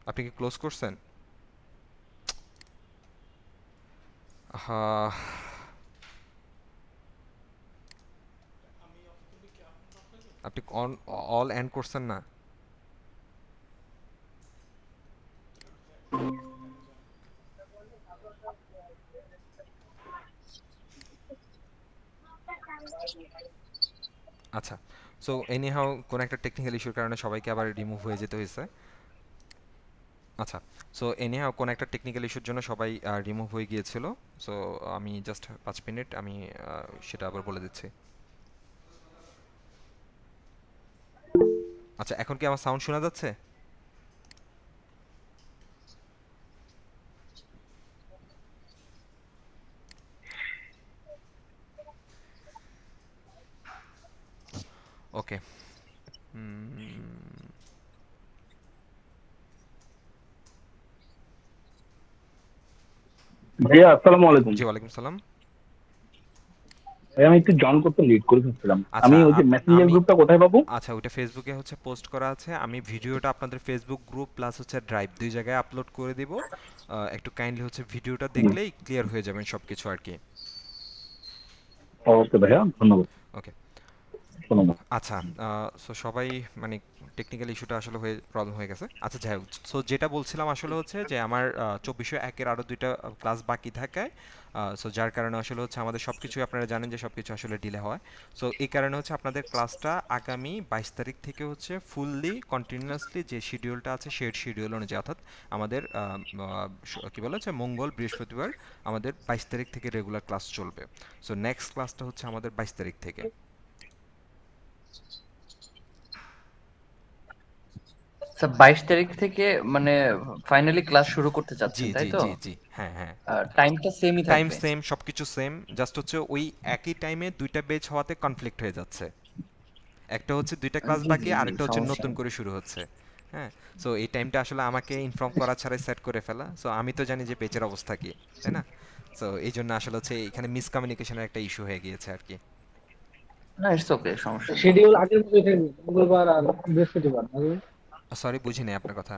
S1: আপনি কি ক্লোজ করছেন? হ্যাঁ, আপনি অল এন্ড করছেন না? আচ্ছা, সো এনিহাও কোনো একটা টেকনিক্যাল ইস্যুর কারণে সবাইকে আবার রিমুভ হয়ে যেতে হয়েছে। আচ্ছা, সো এনিহাও কোনো একটা টেকনিক্যাল ইস্যুর জন্য সবাই রিমুভ হয়ে গিয়েছিল। সো আমি জাস্ট 5 মিনিট আমি সেটা আবার বলে দিচ্ছি। আচ্ছা, এখন কি আমার সাউন্ড শোনা যাচ্ছে? ওকে।
S6: ভাইয়া আসসালামু আলাইকুম।
S1: জি, ওয়ালাইকুম সালাম।
S6: ভাইয়া আমি একটু জয়েন করতে লেট করে ফেলছিলাম।
S1: আচ্ছা,
S6: আমি ওই যে মেসেঞ্জার
S1: আমি
S6: গ্রুপটা কোথায় পাবো?
S1: আচ্ছা, ওইটা ফেসবুকে হচ্ছে পোস্ট করা আছে। আমি ভিডিওটা আপনাদের ফেসবুক গ্রুপ প্লাস হচ্ছে ড্রাইভ 2 জায়গায় আপলোড করে দিব। একটু কাইন্ডলি হচ্ছে ভিডিওটা
S6: জি।
S1: দেখলেই ক্লিয়ার হয়ে যাবেন সব কিছু আর কি।
S6: ওকে ভাইয়া, ধন্যবাদ।
S1: ওকে।
S6: ধন্যবাদ।
S1: আচ্ছা, সো সবাই মানে টেকনিক্যাল ইস্যুটা আসলে হয়ে প্রবলেম হয়ে গেছে। আচ্ছা যাই হোক, সো যেটা বলছিলাম আসলে হচ্ছে যে আমার 2401-এর আরও দুইটা ক্লাস বাকি থাকায়, সো যার কারণে আসলে হচ্ছে আমাদের সব কিছুই আপনারা জানেন যে সব কিছু আসলে ডিলে হয়। সো এই কারণে হচ্ছে আপনাদের ক্লাসটা আগামী 22 তারিখ থেকে হচ্ছে ফুললি কন্টিনিউয়াসলি যে শিডিউলটা আছে সেই শিডিউল অনুযায়ী, অর্থাৎ আমাদের কি বলা হচ্ছে মঙ্গল বৃহস্পতিবার আমাদের 22 তারিখ থেকে রেগুলার ক্লাস চলবে। সো নেক্সট ক্লাসটা হচ্ছে আমাদের 22 তারিখ থেকে।
S7: স্যার 22 তারিখ থেকে মানে ফাইনালি ক্লাস শুরু করতে
S1: জি
S7: চাচ্ছেন তাই
S1: জি
S7: তো?
S1: জি জি, হ্যাঁ হ্যাঁ,
S7: টাইমটা সেমই
S1: টাইম
S7: থাকবে।
S1: সেম, সবকিছু সেম, জাস্ট হচ্ছে ওই একই টাইমে দুইটা বেচ হওয়াতে কনফ্লিক্ট হয়ে যাচ্ছে। একটা হচ্ছে দুইটা ক্লাস
S7: জি
S1: বাকি,
S7: জি জি,
S1: আরেকটা হচ্ছে
S7: সমস্যা
S1: নতুন
S7: নেই।
S1: করে শুরু হচ্ছে। হ্যাঁ, সো এই টাইমটা আসলে আমাকে ইনফর্ম করা ছাড়াই সেট করে ফেলা, সো আমি তো জানি যে বেচের অবস্থা কি, তাই না? সো এই জন্য আসলে হচ্ছে এখানে মিসকমিউনিকেশনের একটা ইস্যু হয়ে গিয়েছে আর কি।
S7: না, ইটস ওকে, সমস্যা নেই।
S2: শিডিউল আগের মতোই থাকবে, মঙ্গলবার আর বৃহস্পতিবার নাকি?
S1: সরি, বুঝিনি আপনার কথা।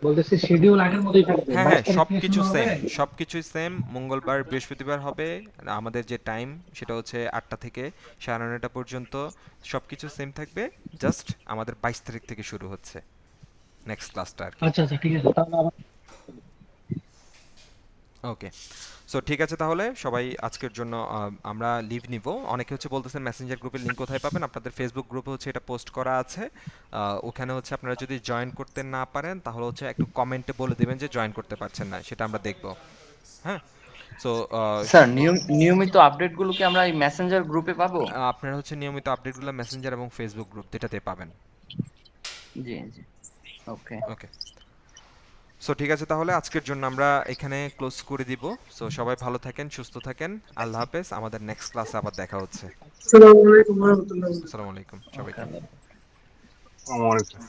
S2: বলতেছি শিডিউল আগের মতোই থাকবে,
S1: হ্যাঁ
S2: 22
S1: হ্যাঁ,
S2: তারিখ
S1: সব
S2: থেকে
S1: কিছু
S2: শুরু হবে।
S1: সেম, সব কিছুই সেম, মঙ্গলবার বৃহস্পতিবার হবে। আমাদের যে টাইম সেটা হচ্ছে 8টা থেকে 9:30 পর্যন্ত, সব কিছু সেম থাকবে। জাস্ট আমাদের 22 তারিখ থেকে শুরু হচ্ছে নেক্সট ক্লাসটা আর কি।
S2: আচ্ছা আচ্ছা, ঠিক আছে তাহলে আবার
S1: ওকে, সো ঠিক আছে তাহলে সবাই আজকের জন্য আমরা লিভ নিব। অনেকে হচ্ছে বলতেছেন মেসেঞ্জার গ্রুপের লিঙ্ক কোথায় পাবেন, আপনাদের ফেসবুক গ্রুপে হচ্ছে এটা পোস্ট করা আছে। ওখানে হচ্ছে আপনারা যদি জয়েন করতে না পারেন তাহলে হচ্ছে একটু কমেন্টে বলে দেবেন যে জয়েন করতে পারছেন না, সেটা আমরা দেখব। হ্যাঁ, সো
S7: স্যার নিয়মিত আপডেটগুলো কি আমরা এই মেসেঞ্জার গ্রুপে পাবো?
S1: আপনারা হচ্ছে নিয়মিত আপডেটগুলো মেসেঞ্জার এবং ফেসবুক গ্রুপ দুটাতে পাবেন।
S7: জি জি, ওকে।
S1: ওকে, সো ঠিক আছে তাহলে আজকের জন্য আমরা এখানে ক্লোজ করে দিব। সো সবাই ভালো থাকেন, সুস্থ থাকেন, আল্লাহ হাফেজ। আমাদের নেক্সট ক্লাসে আবার দেখা হচ্ছে।
S2: আসসালামু আলাইকুম ওয়া রাহমাতুল্লাহি।
S1: আসসালামু আলাইকুম সবাইকে।
S7: ওকে।
S6: আসসালামু আলাইকুম।